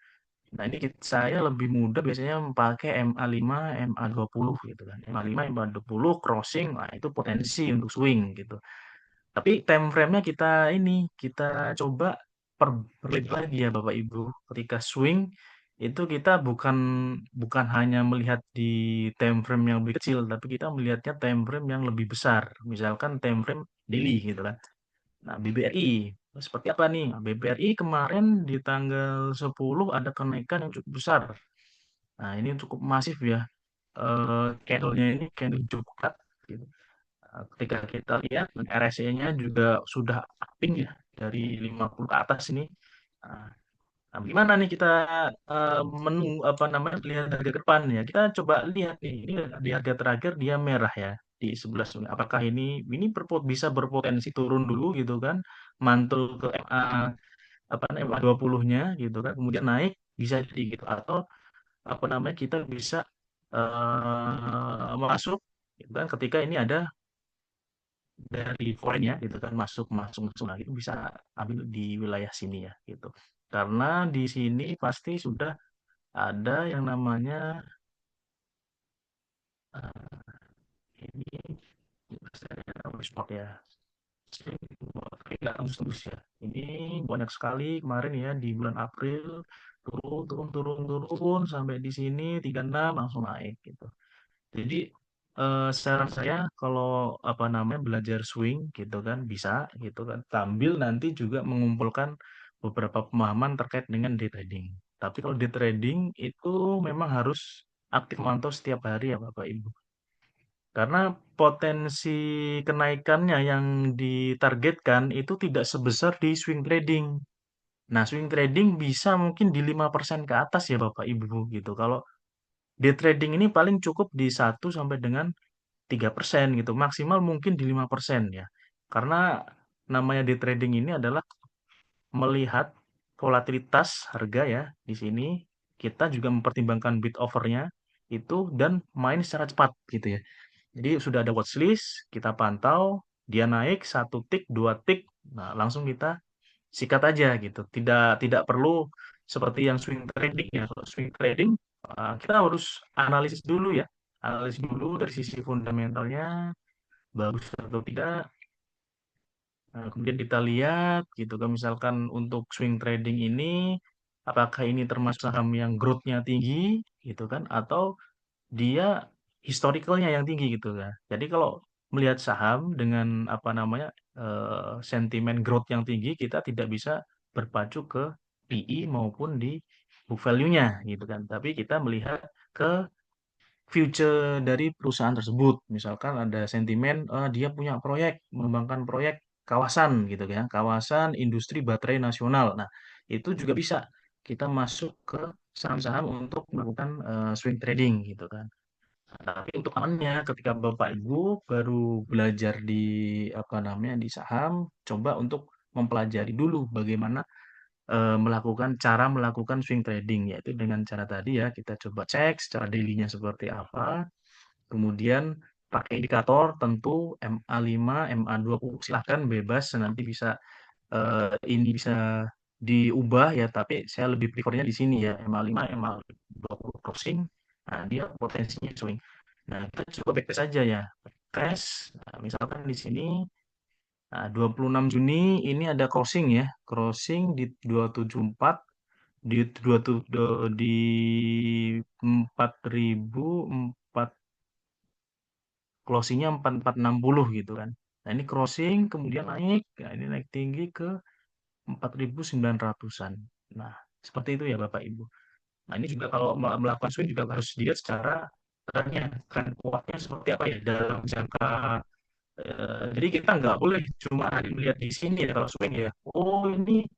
Nah, ini saya lebih mudah biasanya memakai MA5, MA20 gitu kan. MA5, MA20 crossing, nah itu potensi untuk swing gitu. Tapi time frame-nya kita coba perlebar lagi ya Bapak Ibu. Ketika swing itu kita bukan bukan hanya melihat di time frame yang lebih kecil, tapi kita melihatnya time frame yang lebih besar. Misalkan time frame daily gitu kan. Nah, BBRI seperti apa nih? Nah, BBRI kemarin di tanggal 10 ada kenaikan yang cukup besar. Nah, ini cukup masif ya. Candle-nya ini candle cukup kuat gitu. Ketika kita lihat RSI-nya juga sudah upping ya dari 50 ke atas ini. Nah, nah, gimana nih kita apa namanya lihat harga ke depan ya? Kita coba lihat nih, ini di harga terakhir dia merah ya di 11. Apakah ini bisa berpotensi turun dulu gitu kan, mantul ke MA apa namanya MA 20-nya gitu kan, kemudian naik bisa jadi gitu atau apa namanya kita bisa masuk gitu kan ketika ini ada dari foreign ya gitu kan masuk masuk masuk nah itu bisa ambil di wilayah sini ya gitu karena di sini pasti sudah ada yang namanya ini spot ya Tapi nggak tembus-tembus ya. Ini banyak sekali kemarin ya di bulan April turun turun turun turun sampai di sini 36 langsung naik gitu. Jadi saran saya kalau apa namanya belajar swing gitu kan bisa gitu kan sambil nanti juga mengumpulkan beberapa pemahaman terkait dengan day trading. Tapi kalau day trading itu memang harus aktif mantau setiap hari ya Bapak Ibu. Karena potensi kenaikannya yang ditargetkan itu tidak sebesar di swing trading. Nah, swing trading bisa mungkin di 5% ke atas ya Bapak Ibu gitu. Kalau day trading ini paling cukup di 1 sampai dengan 3% gitu. Maksimal mungkin di 5% ya. Karena namanya day trading ini adalah melihat volatilitas harga ya di sini. Kita juga mempertimbangkan bid overnya itu dan main secara cepat gitu ya. Jadi sudah ada watchlist, kita pantau, dia naik 1 tick, 2 tick, nah langsung kita sikat aja gitu. Tidak tidak perlu seperti yang swing trading ya. Kalau swing trading kita harus analisis dulu ya. Analisis dulu dari sisi fundamentalnya bagus atau tidak. Nah, kemudian kita lihat gitu kan misalkan untuk swing trading ini apakah ini termasuk saham yang growth-nya tinggi gitu kan atau dia historicalnya yang tinggi gitu kan. Jadi kalau melihat saham dengan apa namanya sentimen growth yang tinggi, kita tidak bisa berpacu ke PE maupun di book value-nya gitu kan. Tapi kita melihat ke future dari perusahaan tersebut. Misalkan ada sentimen dia punya proyek, mengembangkan proyek kawasan gitu kan, kawasan industri baterai nasional. Nah, itu juga bisa kita masuk ke saham-saham untuk melakukan swing trading gitu kan. Tapi untuk amannya ketika Bapak Ibu baru belajar di apa namanya di saham, coba untuk mempelajari dulu bagaimana melakukan cara melakukan swing trading yaitu dengan cara tadi ya kita coba cek secara daily-nya seperti apa, kemudian pakai indikator tentu MA5, MA20 silahkan bebas nanti bisa ini bisa diubah ya tapi saya lebih prefernya di sini ya MA5, MA20 crossing. Nah, dia potensinya swing. Nah, kita coba backtest saja ya. Backtest, nah, misalkan di sini, nah, 26 Juni ini ada crossing ya. Crossing di 274, di 27 di 4.004, closingnya 4460 gitu kan. Nah, ini crossing kemudian naik. Nah, ini naik tinggi ke 4.900-an. Nah, seperti itu ya Bapak Ibu. Nah, ini juga kalau melakukan swing juga harus dilihat secara trennya, tren kuatnya seperti apa ya dalam jangka jadi kita nggak boleh cuma melihat di sini ya kalau swing ya. Oh ini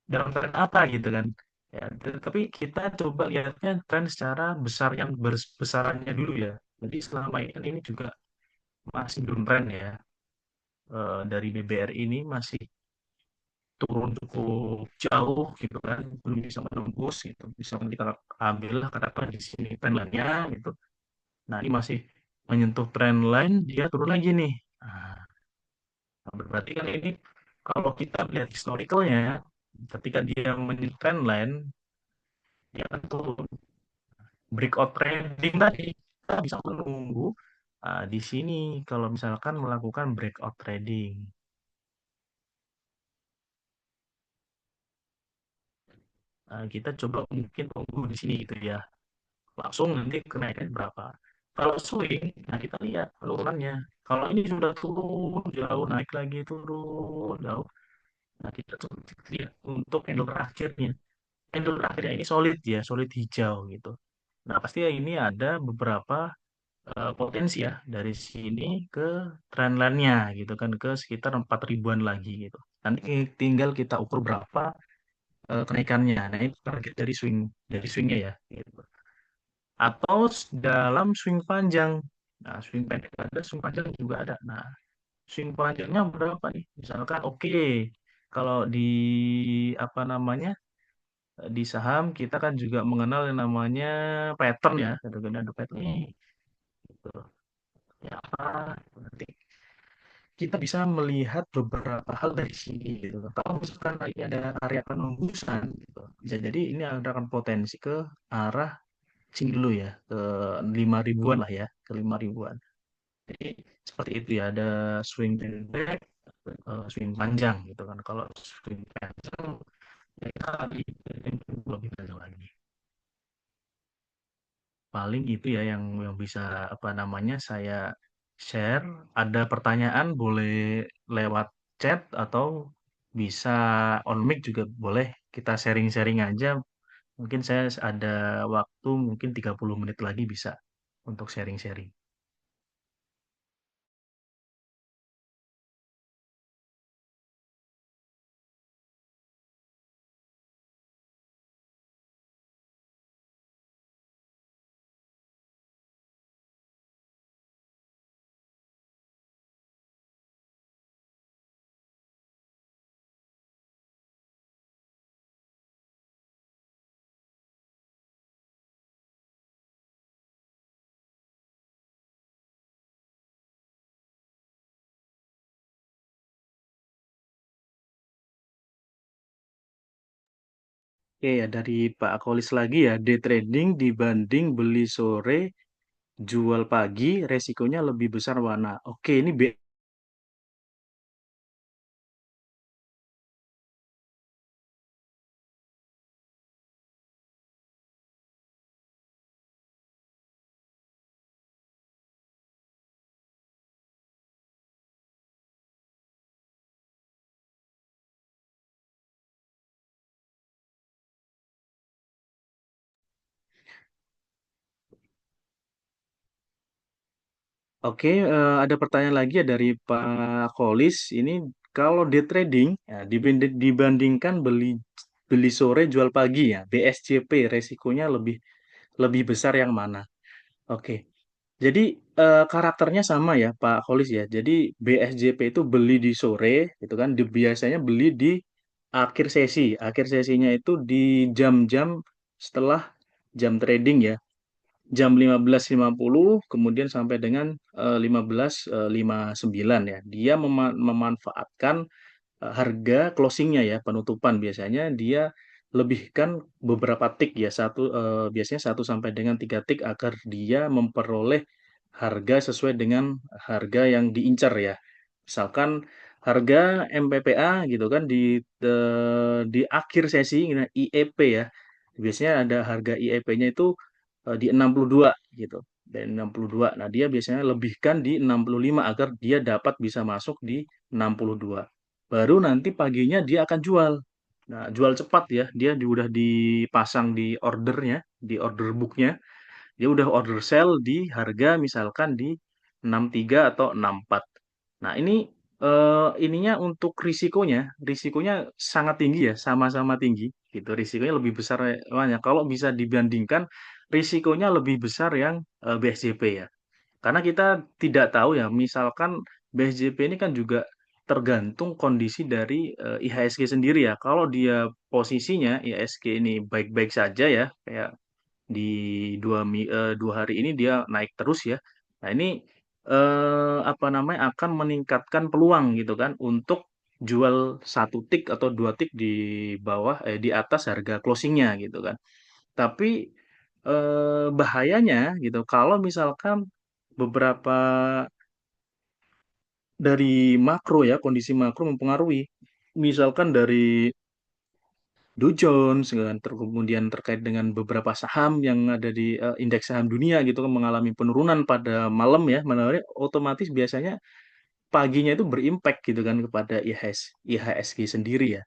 dalam tren apa gitu kan. Ya, tapi kita coba lihatnya tren secara besar yang besarannya dulu ya. Jadi selama ini kan ini juga masih belum tren ya. Dari BBRI ini masih turun cukup jauh gitu kan, belum bisa menembus gitu. Misalkan kita ambil lah katakan di sini trendline-nya gitu. Nah, ini masih menyentuh trendline, dia turun lagi nih. Nah, berarti kan ini kalau kita lihat historicalnya, ketika dia menyentuh trendline, dia akan turun. Breakout trading tadi, kita bisa menunggu di sini kalau misalkan melakukan breakout trading. Kita coba mungkin tunggu di sini gitu ya. Langsung nanti kenaikan berapa. Kalau swing, nah kita lihat penurunannya. Kalau ini sudah turun jauh, naik lagi turun jauh. Nah kita tuh lihat untuk candle terakhirnya. Candle terakhirnya ini solid ya, solid hijau gitu. Nah pasti ya ini ada beberapa potensi ya dari sini ke trendline-nya gitu kan ke sekitar 4 ribuan lagi gitu. Nanti tinggal kita ukur berapa kenaikannya. Nah itu target dari swingnya ya. Gitu. Atau dalam swing panjang. Nah, swing pendek ada, swing panjang juga ada. Nah, swing panjangnya berapa nih? Misalkan oke, kalau di apa namanya di saham kita kan juga mengenal yang namanya pattern ya, kadang-kadang ada pattern nih, gitu. Ya apa? Nanti kita bisa melihat beberapa hal dari sini gitu. Kalau misalkan lagi ada area penembusan, gitu, bisa jadi ini akan potensi ke arah sini dulu ya, ke 5 ribuan lah ya, ke 5 ribuan. Jadi seperti itu ya, ada swing pendek, swing panjang gitu kan. Kalau swing panjang ya lebih panjang lagi. Paling itu ya yang bisa apa namanya saya share. Ada pertanyaan boleh lewat chat atau bisa on mic juga boleh. Kita sharing-sharing aja. Mungkin saya ada waktu mungkin 30 menit lagi bisa untuk sharing-sharing. Oke ya dari Pak Akolis lagi ya, day trading dibanding beli sore, jual pagi, resikonya lebih besar mana? Oke, ini Oke, ada pertanyaan lagi ya dari Pak Kolis. Ini kalau day trading ya, dibandingkan beli beli sore jual pagi ya, BSJP resikonya lebih lebih besar yang mana? Oke, jadi karakternya sama ya Pak Kolis ya. Jadi BSJP itu beli di sore, itu kan biasanya beli di akhir sesi. Akhir sesinya itu di jam-jam setelah jam trading ya jam 15.50 kemudian sampai dengan 15.59 ya. Dia memanfaatkan harga closingnya ya penutupan biasanya dia lebihkan beberapa tick ya biasanya 1 sampai dengan 3 tick agar dia memperoleh harga sesuai dengan harga yang diincar ya. Misalkan harga MPPA gitu kan di akhir sesi nah, IEP ya. Biasanya ada harga IEP-nya itu di 62 gitu. Dan 62. Nah, dia biasanya lebihkan di 65 agar dia dapat bisa masuk di 62. Baru nanti paginya dia akan jual. Nah, jual cepat ya. Dia udah dipasang di ordernya, di order booknya. Dia udah order sell di harga misalkan di 63 atau 64. Nah, ini ininya untuk risikonya sangat tinggi ya, sama-sama tinggi gitu. Risikonya lebih besar banyak. Kalau bisa dibandingkan risikonya lebih besar yang BSJP ya. Karena kita tidak tahu ya, misalkan BSJP ini kan juga tergantung kondisi dari IHSG sendiri ya. Kalau dia posisinya IHSG ini baik-baik saja ya, kayak di 2 hari ini dia naik terus ya. Nah ini apa namanya akan meningkatkan peluang gitu kan untuk jual 1 tick atau 2 tick di bawah di atas harga closingnya gitu kan. Tapi bahayanya gitu kalau misalkan beberapa dari makro ya kondisi makro mempengaruhi. Misalkan dari Dow Jones, kan, kemudian terkait dengan beberapa saham yang ada di indeks saham dunia gitu kan mengalami penurunan pada malam ya, otomatis biasanya paginya itu berimpact gitu kan kepada IHSG sendiri ya.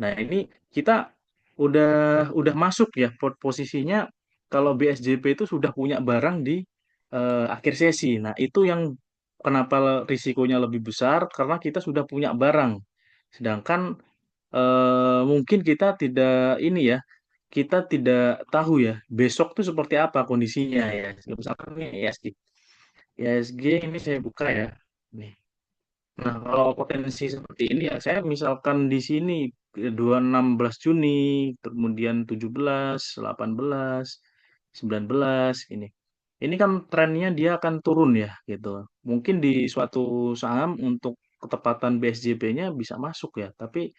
Nah ini kita udah masuk ya posisinya kalau BSJP itu sudah punya barang di akhir sesi. Nah itu yang kenapa risikonya lebih besar karena kita sudah punya barang. Sedangkan mungkin kita tidak ini ya, kita tidak tahu ya besok tuh seperti apa kondisinya ya. Misalkan nih ISG, ISG ini saya buka ya. Nih. Nah, kalau potensi seperti ini ya saya misalkan di sini 16 Juni, kemudian 17, 18, 19 ini. Ini kan trennya dia akan turun ya gitu. Mungkin di suatu saham untuk ketepatan BSJP-nya bisa masuk ya, tapi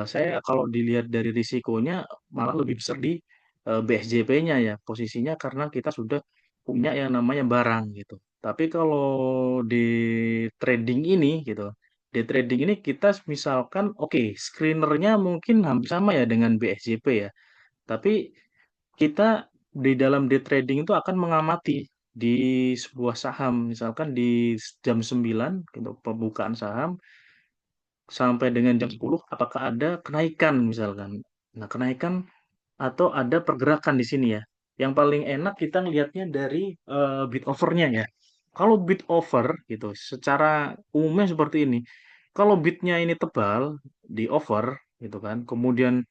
saya kalau dilihat dari risikonya malah lebih besar di BSJP-nya ya posisinya karena kita sudah punya yang namanya barang gitu. Tapi kalau di trading ini gitu, Day trading ini kita misalkan, oke, screenernya mungkin hampir sama ya dengan BSJP ya. Tapi kita di dalam day trading itu akan mengamati di sebuah saham, misalkan di jam 9 gitu, pembukaan saham sampai dengan jam 10 apakah ada kenaikan misalkan. Nah, kenaikan atau ada pergerakan di sini ya. Yang paling enak kita ngelihatnya dari bid overnya ya. Kalau bid over gitu, secara umumnya seperti ini. Kalau bidnya ini tebal di over gitu kan, kemudian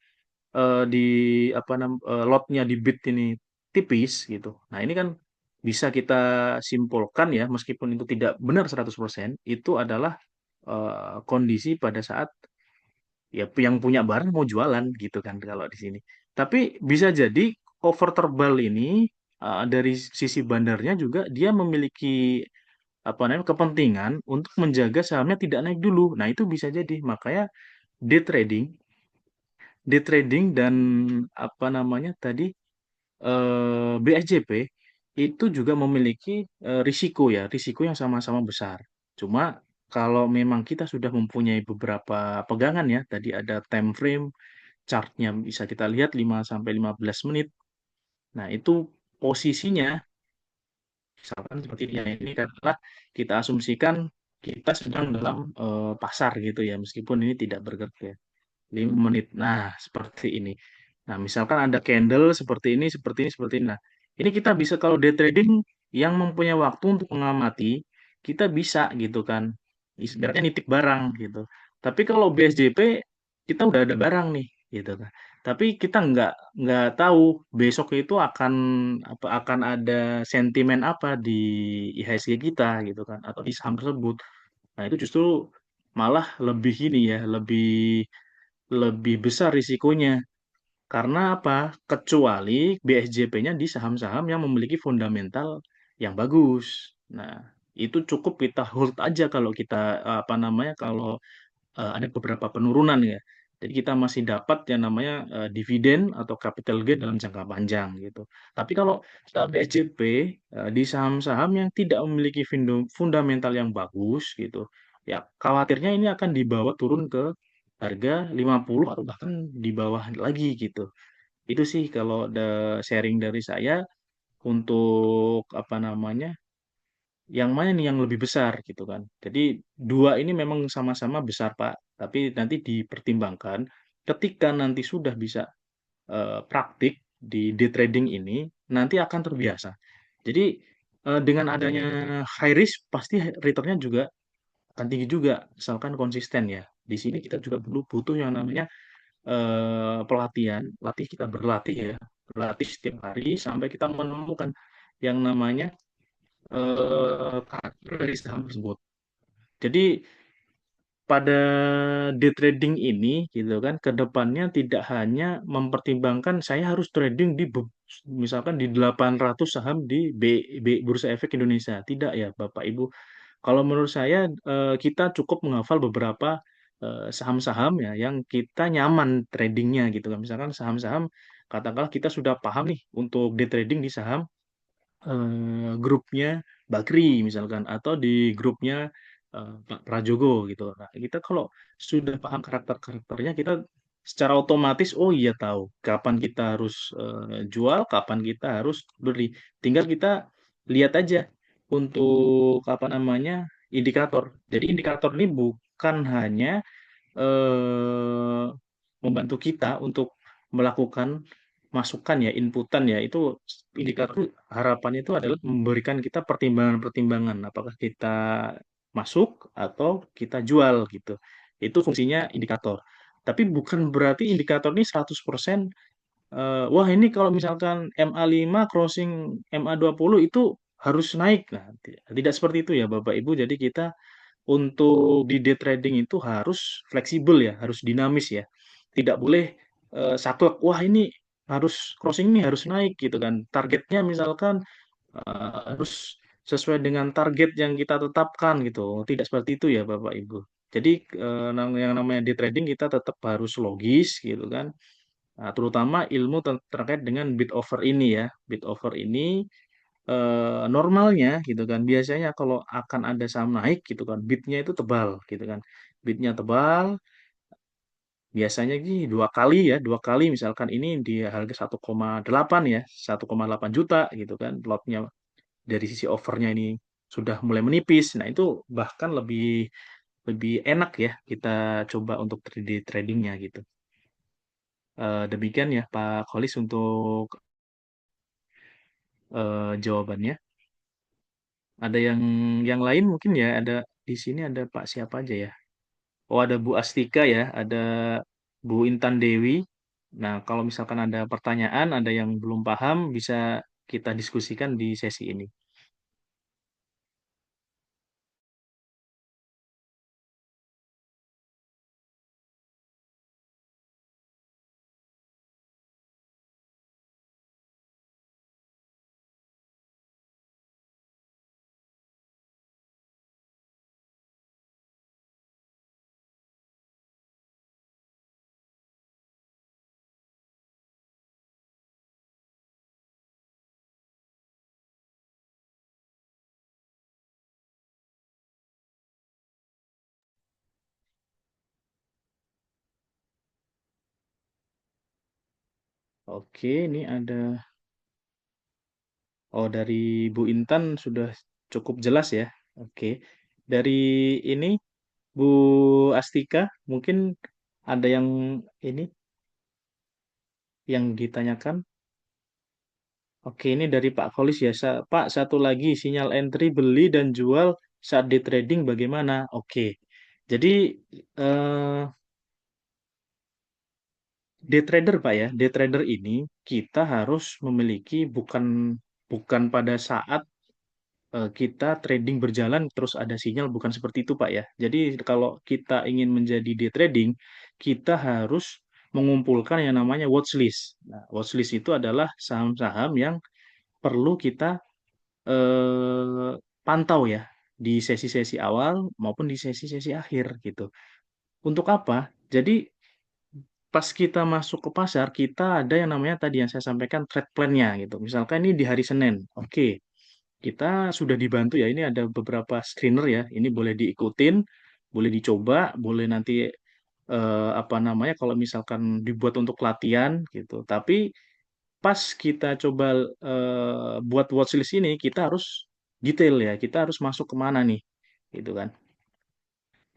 di apa lotnya di bid ini tipis gitu. Nah, ini kan bisa kita simpulkan ya, meskipun itu tidak benar 100%, itu adalah kondisi pada saat ya yang punya barang mau jualan gitu kan kalau di sini. Tapi bisa jadi over terbal ini dari sisi bandarnya juga dia memiliki apa namanya kepentingan untuk menjaga sahamnya tidak naik dulu. Nah, itu bisa jadi makanya day trading, day trading dan apa namanya tadi BSJP itu juga memiliki risiko ya, risiko yang sama-sama besar. Cuma kalau memang kita sudah mempunyai beberapa pegangan ya, tadi ada time frame, chartnya bisa kita lihat 5 sampai 15 menit. Nah, itu posisinya misalkan seperti ini katakanlah kita asumsikan kita sedang dalam pasar gitu ya, meskipun ini tidak bergerak ya. 5 menit. Nah, seperti ini. Nah, misalkan ada candle seperti ini, seperti ini, seperti ini. Nah, ini kita bisa kalau day trading yang mempunyai waktu untuk mengamati, kita bisa gitu kan. Ibaratnya nitip barang gitu. Tapi kalau BSJP kita udah ada barang nih gitu kan. Tapi kita nggak tahu besok itu akan akan ada sentimen apa di IHSG kita gitu kan atau di saham tersebut. Nah, itu justru malah lebih ini ya, lebih lebih besar risikonya. Karena apa? Kecuali BSJP-nya di saham-saham yang memiliki fundamental yang bagus. Nah, itu cukup kita hold aja kalau kita apa namanya kalau ada beberapa penurunan ya. Jadi kita masih dapat yang namanya dividen atau capital gain dalam jangka panjang gitu. Tapi kalau kita BSJP di saham-saham yang tidak memiliki fundamental yang bagus gitu, ya khawatirnya ini akan dibawa turun ke harga 50 atau bahkan di bawah lagi gitu. Itu sih kalau sharing dari saya untuk apa namanya yang mana nih yang lebih besar gitu kan. Jadi dua ini memang sama-sama besar Pak, tapi nanti dipertimbangkan ketika nanti sudah bisa praktik di day trading ini nanti akan terbiasa. Jadi dengan adanya high risk pasti returnnya juga akan tinggi juga asalkan konsisten ya. Di sini kita juga butuh yang namanya pelatihan, kita berlatih ya, berlatih setiap hari sampai kita menemukan yang namanya karakter dari saham tersebut. Jadi pada day trading ini gitu kan ke depannya tidak hanya mempertimbangkan saya harus trading di misalkan di 800 saham di Bursa Efek Indonesia. Tidak ya Bapak Ibu. Kalau menurut saya kita cukup menghafal beberapa saham-saham ya yang kita nyaman tradingnya gitu kan. Misalkan saham-saham katakanlah kita sudah paham nih untuk day trading di saham grupnya Bakri misalkan atau di grupnya Pak Prajogo gitu. Nah, kita kalau sudah paham karakter-karakternya kita secara otomatis oh iya tahu kapan kita harus jual, kapan kita harus beli. Tinggal kita lihat aja untuk apa namanya indikator. Jadi indikator ini bukan hanya eh, membantu kita untuk melakukan masukan ya, inputan ya, itu indikator harapannya itu adalah memberikan kita pertimbangan-pertimbangan apakah kita masuk atau kita jual gitu. Itu fungsinya indikator. Tapi bukan berarti indikator ini 100% wah ini kalau misalkan MA5 crossing MA20 itu harus naik. Nah, tidak seperti itu ya Bapak Ibu. Jadi kita untuk di day trading itu harus fleksibel ya, harus dinamis ya. Tidak boleh saklek, wah ini harus crossing ini harus naik gitu kan. Targetnya misalkan harus sesuai dengan target yang kita tetapkan gitu. Tidak seperti itu ya Bapak Ibu. Jadi yang namanya day trading kita tetap harus logis gitu kan. Nah, terutama ilmu terkait dengan bid over ini ya. Bid over ini normalnya gitu kan, biasanya kalau akan ada saham naik gitu kan, bidnya itu tebal gitu kan. Bidnya tebal, biasanya gini dua kali ya, dua kali misalkan ini di harga 1,8 ya, 1,8 juta gitu kan, lotnya dari sisi overnya ini sudah mulai menipis. Nah, itu bahkan lebih lebih enak ya kita coba untuk 3D tradingnya gitu. Demikian ya Pak Kholis untuk jawabannya. Ada yang lain mungkin ya, ada di sini ada Pak siapa aja ya? Oh, ada Bu Astika ya, ada Bu Intan Dewi. Nah, kalau misalkan ada pertanyaan, ada yang belum paham, bisa kita diskusikan di sesi ini. Oke, ini ada, oh dari Bu Intan sudah cukup jelas ya. Oke, dari ini Bu Astika mungkin ada ini yang ditanyakan. Oke, ini dari Pak Kholis ya. Pak, satu lagi sinyal entry beli dan jual saat di trading bagaimana? Oke. Jadi eh, day trader Pak ya, day trader ini kita harus memiliki bukan bukan pada saat kita trading berjalan terus ada sinyal, bukan seperti itu Pak ya. Jadi kalau kita ingin menjadi day trading, kita harus mengumpulkan yang namanya watchlist. Nah, watchlist itu adalah saham-saham yang perlu kita eh, pantau ya di sesi-sesi awal maupun di sesi-sesi akhir gitu. Untuk apa? Jadi pas kita masuk ke pasar, kita ada yang namanya tadi yang saya sampaikan trade plan-nya gitu. Misalkan ini di hari Senin, oke, kita sudah dibantu ya. Ini ada beberapa screener ya. Ini boleh diikutin, boleh dicoba, boleh nanti apa namanya kalau misalkan dibuat untuk latihan gitu. Tapi pas kita coba buat watchlist ini, kita harus detail ya. Kita harus masuk kemana nih, gitu kan.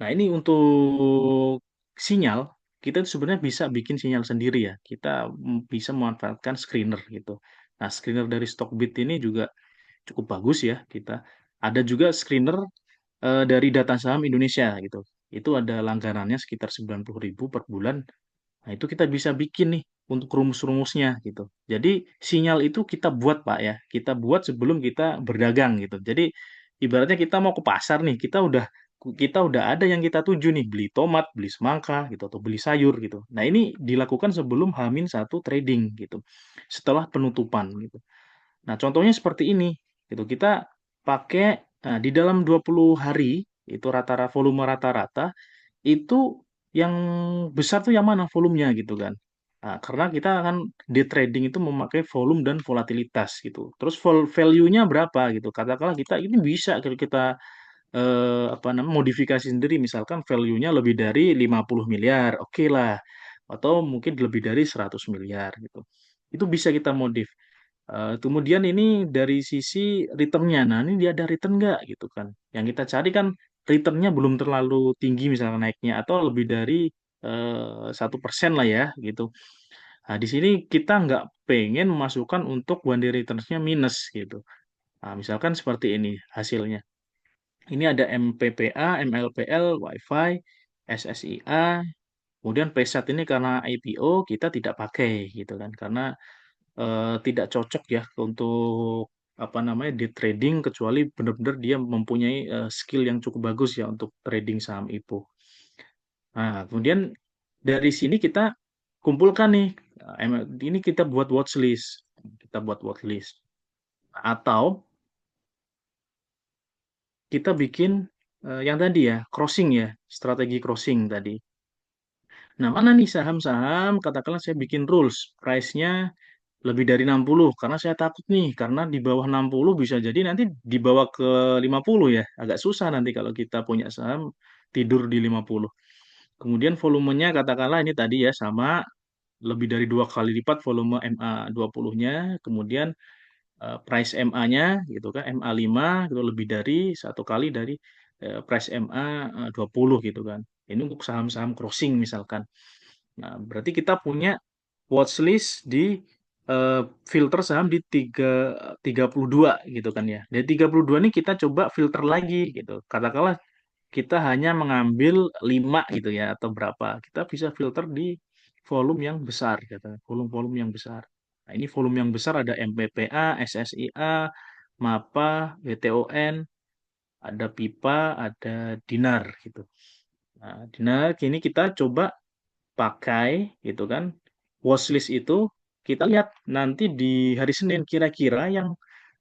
Nah, ini untuk sinyal, kita tuh sebenarnya bisa bikin sinyal sendiri ya. Kita bisa memanfaatkan screener gitu. Nah, screener dari Stockbit ini juga cukup bagus ya kita. Ada juga screener dari data saham Indonesia gitu. Itu ada langganannya sekitar 90.000 per bulan. Nah, itu kita bisa bikin nih untuk rumus-rumusnya gitu. Jadi sinyal itu kita buat Pak ya. Kita buat sebelum kita berdagang gitu. Jadi ibaratnya kita mau ke pasar nih, kita udah ada yang kita tuju nih, beli tomat, beli semangka gitu atau beli sayur gitu. Nah, ini dilakukan sebelum H-1 trading gitu. Setelah penutupan gitu. Nah, contohnya seperti ini gitu. Kita pakai di dalam 20 hari itu rata-rata volume rata-rata itu yang besar tuh yang mana volumenya gitu kan. Nah, karena kita akan di trading itu memakai volume dan volatilitas gitu. Terus value-nya berapa gitu. Katakanlah kita ini bisa kalau kita apa namanya modifikasi sendiri misalkan value-nya lebih dari 50 miliar, oke lah. Atau mungkin lebih dari 100 miliar gitu. Itu bisa kita modif. Kemudian ini dari sisi return-nya, nah ini dia ada return nggak gitu kan. Yang kita cari kan return-nya belum terlalu tinggi misalnya naiknya atau lebih dari 1% lah ya gitu. Nah, di sini kita nggak pengen memasukkan untuk one day returns-nya minus gitu. Nah, misalkan seperti ini hasilnya. Ini ada MPPA, MLPL, WiFi, SSIA, kemudian PSAT ini karena IPO kita tidak pakai gitu kan karena tidak cocok ya untuk apa namanya di trading kecuali benar-benar dia mempunyai skill yang cukup bagus ya untuk trading saham IPO. Nah, kemudian dari sini kita kumpulkan nih ini kita buat watchlist. Kita buat watchlist atau kita bikin yang tadi ya, crossing ya, strategi crossing tadi. Nah, mana nih saham-saham katakanlah saya bikin rules price-nya lebih dari 60 karena saya takut nih karena di bawah 60 bisa jadi nanti dibawa ke 50 ya. Agak susah nanti kalau kita punya saham tidur di 50. Kemudian volumenya katakanlah ini tadi ya sama lebih dari 2 kali lipat volume MA20-nya, kemudian price MA-nya gitu kan MA5 gitu lebih dari 1 kali dari price MA20 gitu kan. Ini untuk saham-saham crossing misalkan. Nah, berarti kita punya watchlist di filter saham di 32 gitu kan ya. Dari 32 ini kita coba filter lagi gitu. Katakanlah kita hanya mengambil 5 gitu ya atau berapa. Kita bisa filter di volume yang besar gitu. Volume-volume yang besar. Nah, ini volume yang besar ada MPPA, SSIA, MAPA, WTON, ada PIPA, ada Dinar gitu. Nah, Dinar kini kita coba pakai gitu kan watchlist itu kita lihat nanti di hari Senin kira-kira yang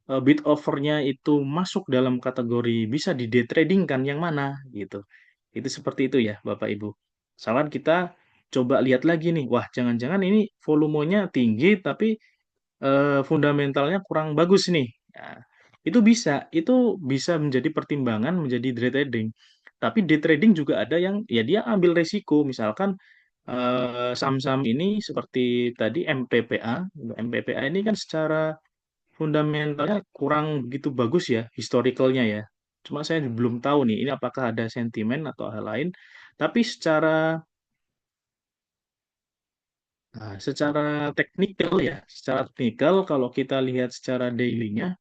bid offernya itu masuk dalam kategori bisa di day trading kan yang mana gitu. Itu seperti itu ya Bapak Ibu. Saran kita coba lihat lagi nih. Wah, jangan-jangan ini volumenya tinggi tapi fundamentalnya kurang bagus nih. Nah, itu bisa menjadi pertimbangan menjadi day trading. Tapi day trading juga ada yang ya dia ambil resiko. Misalkan saham-saham ini seperti tadi MPPA. MPPA ini kan secara fundamentalnya kurang begitu bagus ya, historicalnya ya. Cuma saya belum tahu nih, ini apakah ada sentimen atau hal lain. Tapi secara teknikal ya, secara teknikal kalau kita lihat secara daily-nya,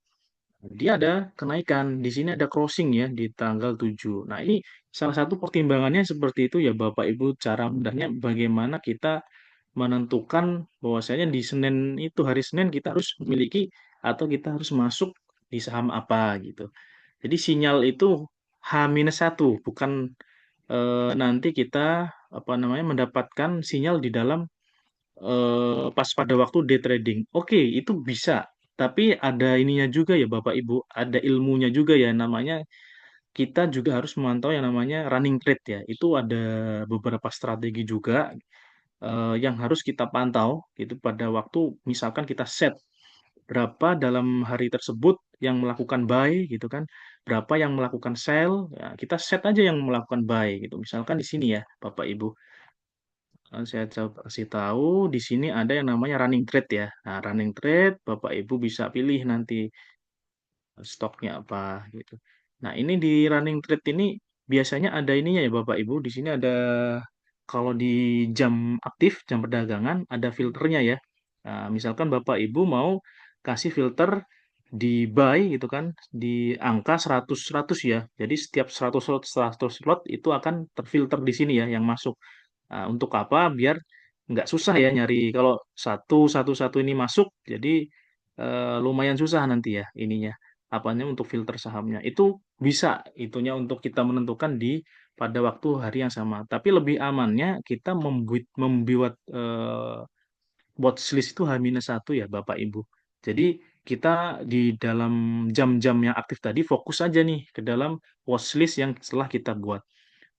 dia ada kenaikan. Di sini ada crossing ya di tanggal 7. Nah, ini salah satu pertimbangannya seperti itu ya Bapak Ibu. Cara mudahnya bagaimana kita menentukan bahwasanya di Senin itu hari Senin kita harus memiliki atau kita harus masuk di saham apa gitu. Jadi sinyal itu H-1, bukan nanti kita apa namanya mendapatkan sinyal di dalam pas pada waktu day trading. Oke, itu bisa. Tapi ada ininya juga ya Bapak Ibu, ada ilmunya juga ya namanya kita juga harus memantau yang namanya running trade ya. Itu ada beberapa strategi juga yang harus kita pantau itu pada waktu misalkan kita set berapa dalam hari tersebut yang melakukan buy gitu kan, berapa yang melakukan sell, ya, kita set aja yang melakukan buy gitu. Misalkan di sini ya Bapak Ibu, saya coba kasih tahu di sini ada yang namanya running trade ya. Nah, running trade Bapak Ibu bisa pilih nanti stoknya apa gitu. Nah, ini di running trade ini biasanya ada ininya ya Bapak Ibu. Di sini ada kalau di jam aktif, jam perdagangan ada filternya ya. Nah, misalkan Bapak Ibu mau kasih filter di buy gitu kan di angka 100 100 ya. Jadi setiap 100 slot 100 slot itu akan terfilter di sini ya yang masuk. Nah, untuk apa? Biar nggak susah ya nyari kalau satu ini masuk, jadi lumayan susah nanti ya ininya apanya untuk filter sahamnya. Itu bisa itunya untuk kita menentukan di pada waktu hari yang sama. Tapi lebih amannya kita membuat watchlist itu H-1 ya Bapak Ibu. Jadi kita di dalam jam-jam yang aktif tadi fokus aja nih ke dalam watchlist yang setelah kita buat.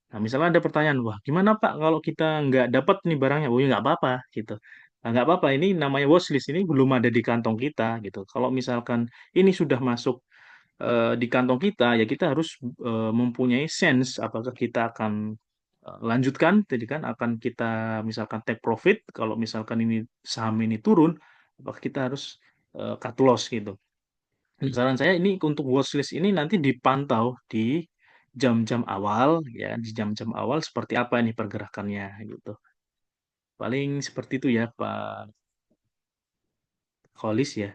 Nah, misalnya ada pertanyaan, wah gimana Pak kalau kita nggak dapat nih barangnya? Oh ya nggak apa-apa gitu. Nah, nggak apa-apa, ini namanya watchlist, ini belum ada di kantong kita gitu. Kalau misalkan ini sudah masuk di kantong kita, ya kita harus mempunyai sense apakah kita akan lanjutkan, jadi kan akan kita misalkan take profit, kalau misalkan ini saham ini turun, apakah kita harus cut loss gitu. Saran saya ini untuk watchlist ini nanti dipantau di jam-jam awal ya, di jam-jam awal seperti apa nih pergerakannya gitu. Paling seperti itu ya Pak Kholis ya.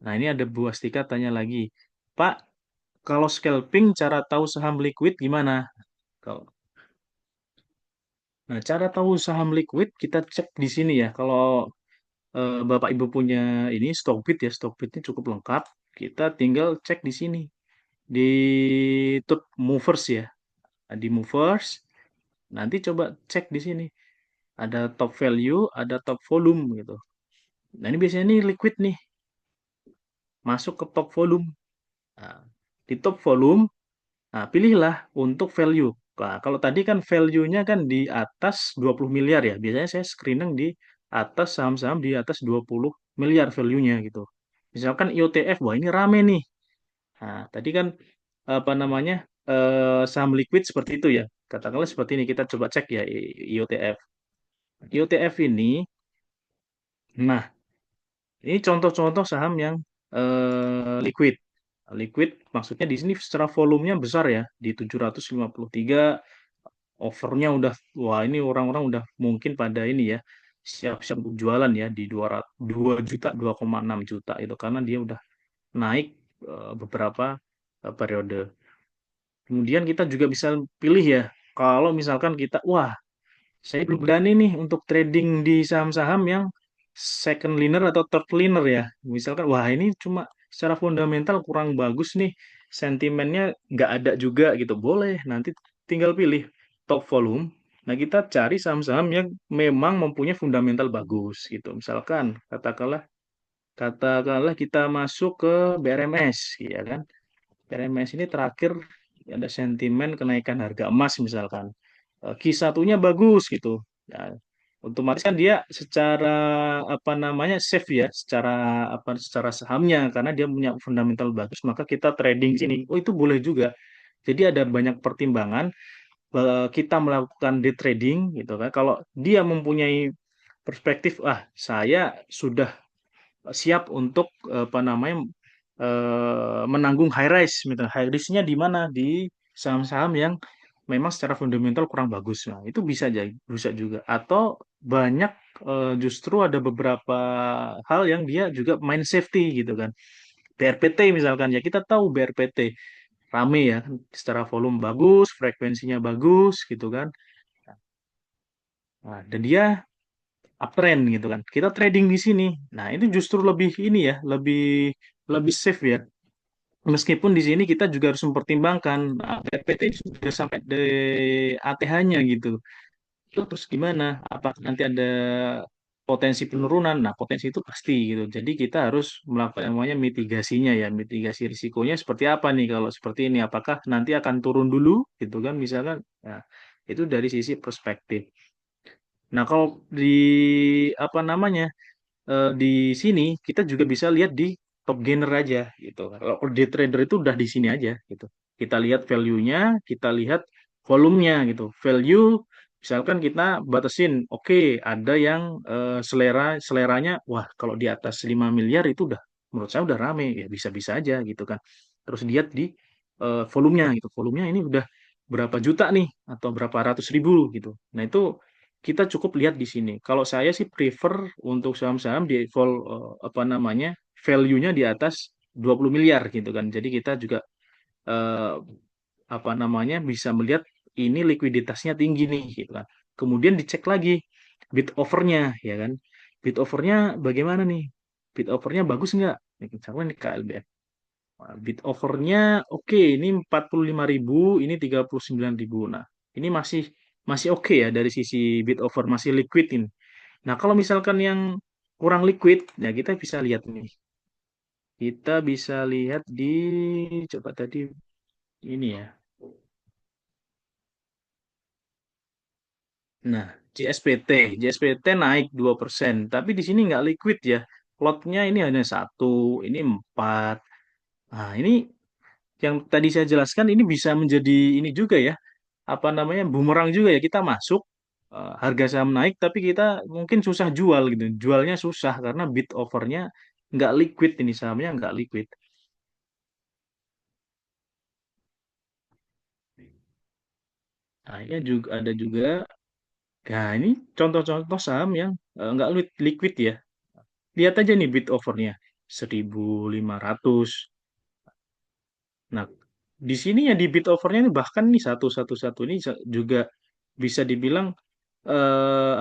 Nah ini ada Bu Astika tanya lagi, Pak kalau scalping cara tahu saham liquid gimana? Kalau Nah cara tahu saham liquid kita cek di sini ya. Kalau Bapak Ibu punya ini Stockbit ya, Stockbit ini cukup lengkap. Kita tinggal cek di sini di top movers ya. Nah, di movers nanti coba cek di sini. Ada top value, ada top volume gitu. Nah, ini biasanya nih liquid nih, masuk ke top volume. Nah, di top volume, nah pilihlah untuk value. Nah, kalau tadi kan value-nya kan di atas 20 miliar ya. Biasanya saya screening di atas saham-saham di atas 20 miliar value-nya gitu. Misalkan IOTF, wah ini rame nih. Nah, tadi kan apa namanya saham liquid seperti itu ya. Katakanlah seperti ini kita coba cek ya IOTF. IOTF ini, nah ini contoh-contoh saham yang liquid. Liquid maksudnya di sini secara volumenya besar ya di 753, overnya udah, wah ini orang-orang udah mungkin pada ini ya siap-siap untuk jualan ya di 200, 2 juta, 2,6 juta itu karena dia udah naik beberapa periode. Kemudian kita juga bisa pilih ya, kalau misalkan kita, wah saya belum berani nih untuk trading di saham-saham yang second liner atau third liner ya. Misalkan, wah ini cuma secara fundamental kurang bagus nih, sentimennya nggak ada juga gitu. Boleh, nanti tinggal pilih top volume. Nah kita cari saham-saham yang memang mempunyai fundamental bagus gitu. Misalkan, katakanlah kita masuk ke BRMS, ya kan? RMS ini terakhir ada sentimen kenaikan harga emas misalkan. Q1-nya bagus gitu. Ya, otomatis kan dia secara apa namanya safe ya, secara sahamnya karena dia punya fundamental bagus, maka kita trading sini. Oh, itu boleh juga. Jadi ada banyak pertimbangan kita melakukan day trading gitu kan. Kalau dia mempunyai perspektif, saya sudah siap untuk apa namanya menanggung high rise, misalnya high risk-nya di mana di saham-saham yang memang secara fundamental kurang bagus. Nah, itu bisa jadi bisa juga atau banyak justru ada beberapa hal yang dia juga main safety gitu kan. BRPT misalkan ya kita tahu BRPT rame ya kan, secara volume bagus, frekuensinya bagus gitu kan. Nah, dan dia uptrend gitu kan. Kita trading di sini. Nah, itu justru lebih ini ya, lebih lebih safe ya. Meskipun di sini kita juga harus mempertimbangkan PT sudah sampai di ATH-nya gitu. Itu terus gimana? Apakah nanti ada potensi penurunan? Nah, potensi itu pasti gitu. Jadi kita harus melakukan yang namanya mitigasinya ya. Mitigasi risikonya seperti apa nih kalau seperti ini? Apakah nanti akan turun dulu gitu kan misalkan? Nah, itu dari sisi perspektif. Nah, kalau di apa namanya? Di sini kita juga bisa lihat di top gainer aja gitu. Kalau day trader itu udah di sini aja gitu. Kita lihat value-nya, kita lihat volumenya gitu. Value misalkan kita batasin, oke, ada yang seleranya, wah kalau di atas 5 miliar itu udah menurut saya udah rame ya bisa-bisa aja gitu kan. Terus lihat di volumenya gitu. Volumenya ini udah berapa juta nih atau berapa ratus ribu gitu. Nah itu kita cukup lihat di sini. Kalau saya sih prefer untuk saham-saham di apa namanya value-nya di atas 20 miliar gitu kan. Jadi kita juga eh, apa namanya bisa melihat ini likuiditasnya tinggi nih gitu kan. Kemudian dicek lagi bid offer-nya ya kan. Bid offer-nya bagaimana nih? Bid offer-nya bagus nggak? Misalnya nih KLBF. Wah, bid offer-nya oke, ini 45.000, ini 39.000. Nah, ini masih masih oke ya dari sisi bid offer, masih liquid ini. Nah, kalau misalkan yang kurang liquid, ya kita bisa lihat nih. Kita bisa lihat di, coba tadi ini ya. Nah, JSPT. JSPT naik 2%, tapi di sini nggak liquid ya. Lotnya ini hanya satu, ini 4. Nah, ini yang tadi saya jelaskan ini bisa menjadi ini juga ya, apa namanya, bumerang juga ya. Kita masuk, harga saham naik, tapi kita mungkin susah jual gitu. Jualnya susah karena bid overnya nggak liquid, ini sahamnya nggak liquid. Nah, ini juga ada juga. Nah, ini contoh-contoh saham yang nggak liquid ya. Lihat aja nih bid overnya 1.500. Nah, di sini ya di bid overnya ini bahkan nih satu ini juga bisa dibilang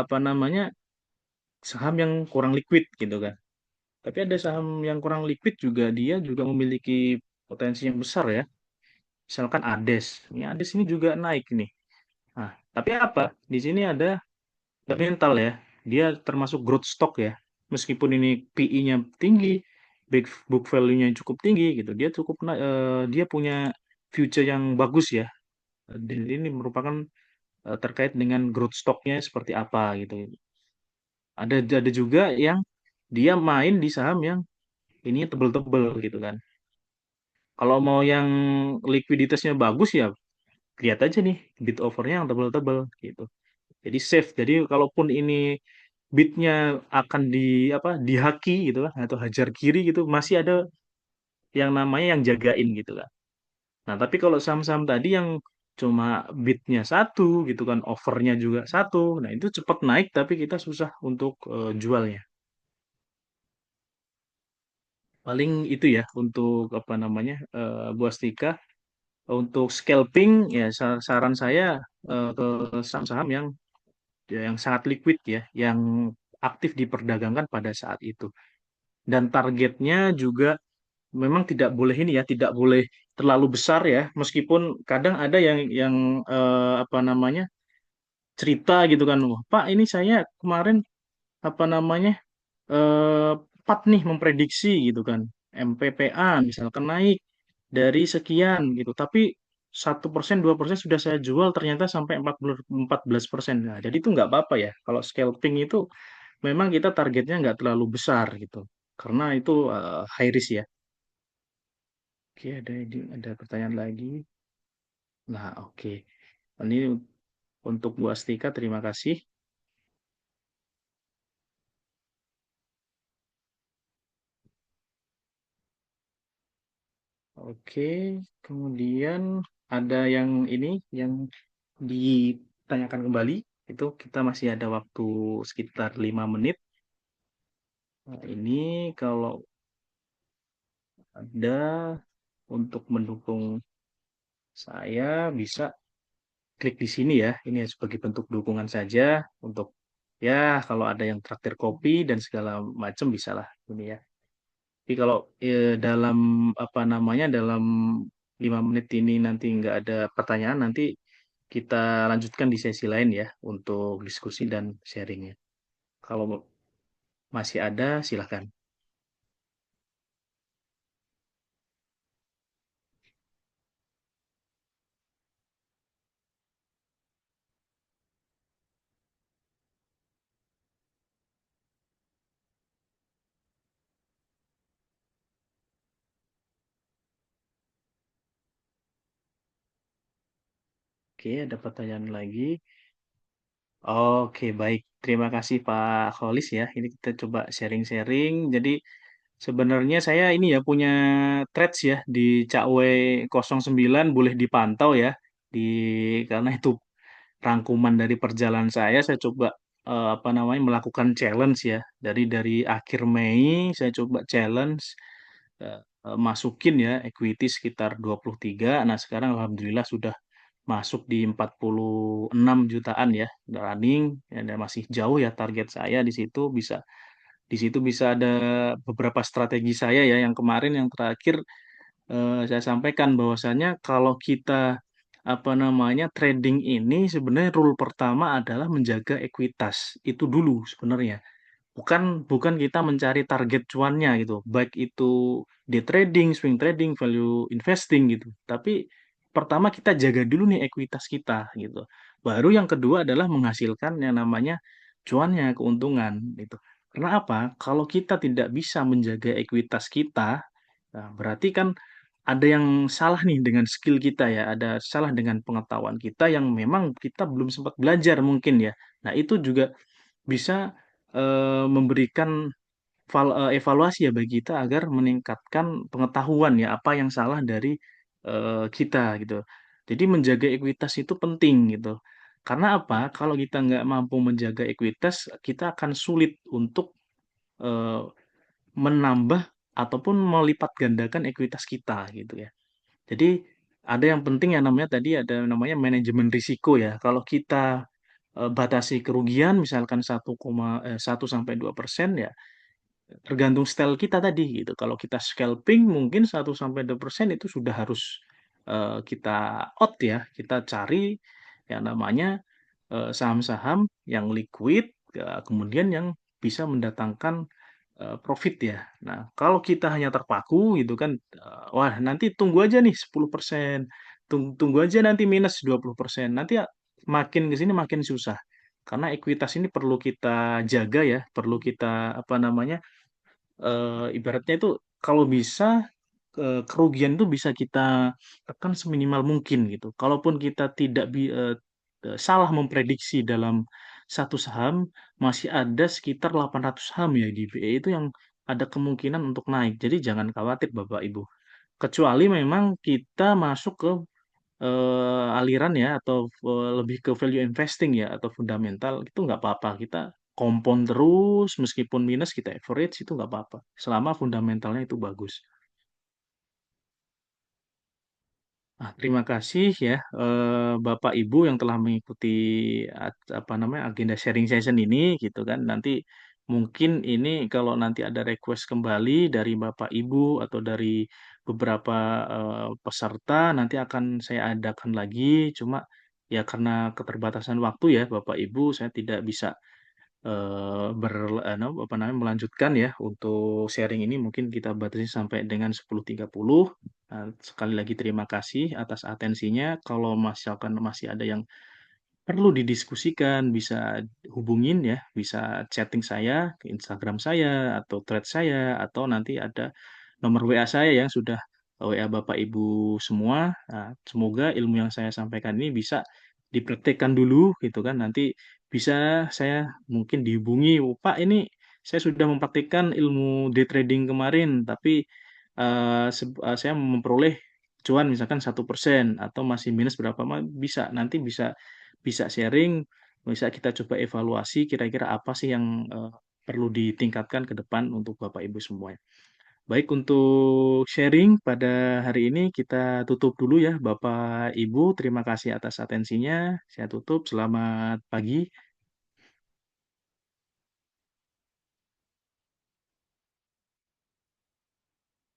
apa namanya saham yang kurang liquid gitu kan. Tapi ada saham yang kurang liquid juga dia juga memiliki potensi yang besar ya. Misalkan Ades. Ini Ades ini juga naik nih. Nah, tapi apa? Di sini ada fundamental ya. Dia termasuk growth stock ya. Meskipun ini PE-nya tinggi, book value-nya cukup tinggi gitu. Dia punya future yang bagus ya. Dan ini merupakan terkait dengan growth stock-nya seperti apa gitu. Ada juga yang dia main di saham yang ini tebel-tebel gitu kan. Kalau mau yang likuiditasnya bagus ya lihat aja nih bid overnya yang tebel-tebel gitu. Jadi safe. Jadi kalaupun ini bidnya akan dihaki gitu kan atau hajar kiri gitu masih ada yang namanya yang jagain gitu kan. Nah, tapi kalau saham-saham tadi yang cuma bidnya satu gitu kan, overnya juga satu, nah itu cepat naik tapi kita susah untuk jualnya. Paling itu ya untuk apa namanya Bu Astika. Untuk scalping ya saran saya ke saham-saham yang sangat liquid ya, yang aktif diperdagangkan pada saat itu. Dan targetnya juga memang tidak boleh ini ya, tidak boleh terlalu besar ya, meskipun kadang ada yang apa namanya cerita gitu kan, wah Pak ini saya kemarin apa namanya eh pat nih memprediksi gitu kan, MPPA misalkan naik dari sekian gitu, tapi 1% 2% sudah saya jual ternyata sampai 14%. Nah, jadi itu nggak apa-apa ya. Kalau scalping itu memang kita targetnya nggak terlalu besar gitu, karena itu high risk ya. Oke, ada pertanyaan lagi. Nah, oke. Ini untuk Bu Astika, terima kasih. Oke, kemudian ada yang ini yang ditanyakan kembali. Itu kita masih ada waktu sekitar 5 menit. Nah, ini kalau ada untuk mendukung saya bisa klik di sini ya. Ini sebagai bentuk dukungan saja untuk ya kalau ada yang traktir kopi dan segala macam bisalah ini ya. Tapi kalau dalam apa namanya dalam 5 menit ini nanti nggak ada pertanyaan, nanti kita lanjutkan di sesi lain ya untuk diskusi dan sharingnya. Kalau masih ada, silahkan. Oke, ada pertanyaan lagi. Oke, baik. Terima kasih Pak Kholis ya. Ini kita coba sharing-sharing. Jadi sebenarnya saya ini ya punya threads ya di Cakwe 09 boleh dipantau ya. Di karena itu rangkuman dari perjalanan saya coba apa namanya melakukan challenge ya. Dari akhir Mei saya coba challenge masukin ya equity sekitar 23. Nah, sekarang alhamdulillah sudah masuk di 46 jutaan ya running ya, dan masih jauh ya target saya di situ bisa ada beberapa strategi saya ya yang kemarin yang terakhir saya sampaikan bahwasanya kalau kita apa namanya trading ini sebenarnya rule pertama adalah menjaga ekuitas itu dulu sebenarnya. Bukan kita mencari target cuannya gitu, baik itu day trading, swing trading, value investing gitu. Tapi pertama kita jaga dulu nih ekuitas kita gitu. Baru yang kedua adalah menghasilkan yang namanya cuannya, keuntungan gitu. Karena apa? Kalau kita tidak bisa menjaga ekuitas kita, nah berarti kan ada yang salah nih dengan skill kita ya, ada salah dengan pengetahuan kita yang memang kita belum sempat belajar mungkin ya. Nah, itu juga bisa memberikan evaluasi ya bagi kita agar meningkatkan pengetahuan ya apa yang salah dari kita gitu. Jadi menjaga ekuitas itu penting gitu. Karena apa? Kalau kita nggak mampu menjaga ekuitas, kita akan sulit untuk eh, menambah ataupun melipat gandakan ekuitas kita gitu ya. Jadi ada yang penting yang namanya tadi ada namanya manajemen risiko ya. Kalau kita batasi kerugian misalkan 1 sampai 2% ya tergantung style kita tadi gitu. Kalau kita scalping mungkin 1 sampai 2% itu sudah harus kita out ya. Kita cari yang namanya saham-saham yang liquid, kemudian yang bisa mendatangkan profit ya. Nah, kalau kita hanya terpaku gitu kan, wah nanti tunggu aja nih 10%, tunggu aja nanti minus 20%, nanti ya makin ke sini makin susah. Karena ekuitas ini perlu kita jaga ya, perlu kita apa namanya, ibaratnya itu kalau bisa kerugian itu bisa kita tekan seminimal mungkin gitu. Kalaupun kita tidak salah memprediksi dalam satu saham, masih ada sekitar 800 saham ya di BE itu yang ada kemungkinan untuk naik. Jadi jangan khawatir Bapak Ibu. Kecuali memang kita masuk ke aliran ya atau lebih ke value investing ya atau fundamental itu nggak apa-apa. Kita compound terus meskipun minus kita average itu nggak apa-apa. Selama fundamentalnya itu bagus. Terima kasih ya Bapak Ibu yang telah mengikuti apa namanya agenda sharing session ini gitu kan. Nanti mungkin ini kalau nanti ada request kembali dari Bapak Ibu atau dari beberapa peserta nanti akan saya adakan lagi. Cuma ya karena keterbatasan waktu ya Bapak Ibu saya tidak bisa apa namanya, melanjutkan ya untuk sharing ini mungkin kita batasi sampai dengan 10.30. Sekali lagi terima kasih atas atensinya. Kalau misalkan masih ada yang perlu didiskusikan, bisa hubungin ya, bisa chatting saya ke Instagram saya atau thread saya atau nanti ada nomor WA saya yang sudah WA Bapak Ibu semua. Semoga ilmu yang saya sampaikan ini bisa dipraktekkan dulu gitu kan. Nanti bisa saya mungkin dihubungi, "Oh, Pak ini saya sudah mempraktikkan ilmu day trading kemarin, tapi saya memperoleh cuan misalkan 1% atau masih minus berapa bisa nanti bisa bisa sharing, bisa kita coba evaluasi kira-kira apa sih yang perlu ditingkatkan ke depan untuk Bapak Ibu semua. Baik untuk sharing pada hari ini kita tutup dulu ya Bapak Ibu. Terima kasih atas atensinya. Saya tutup. Selamat pagi.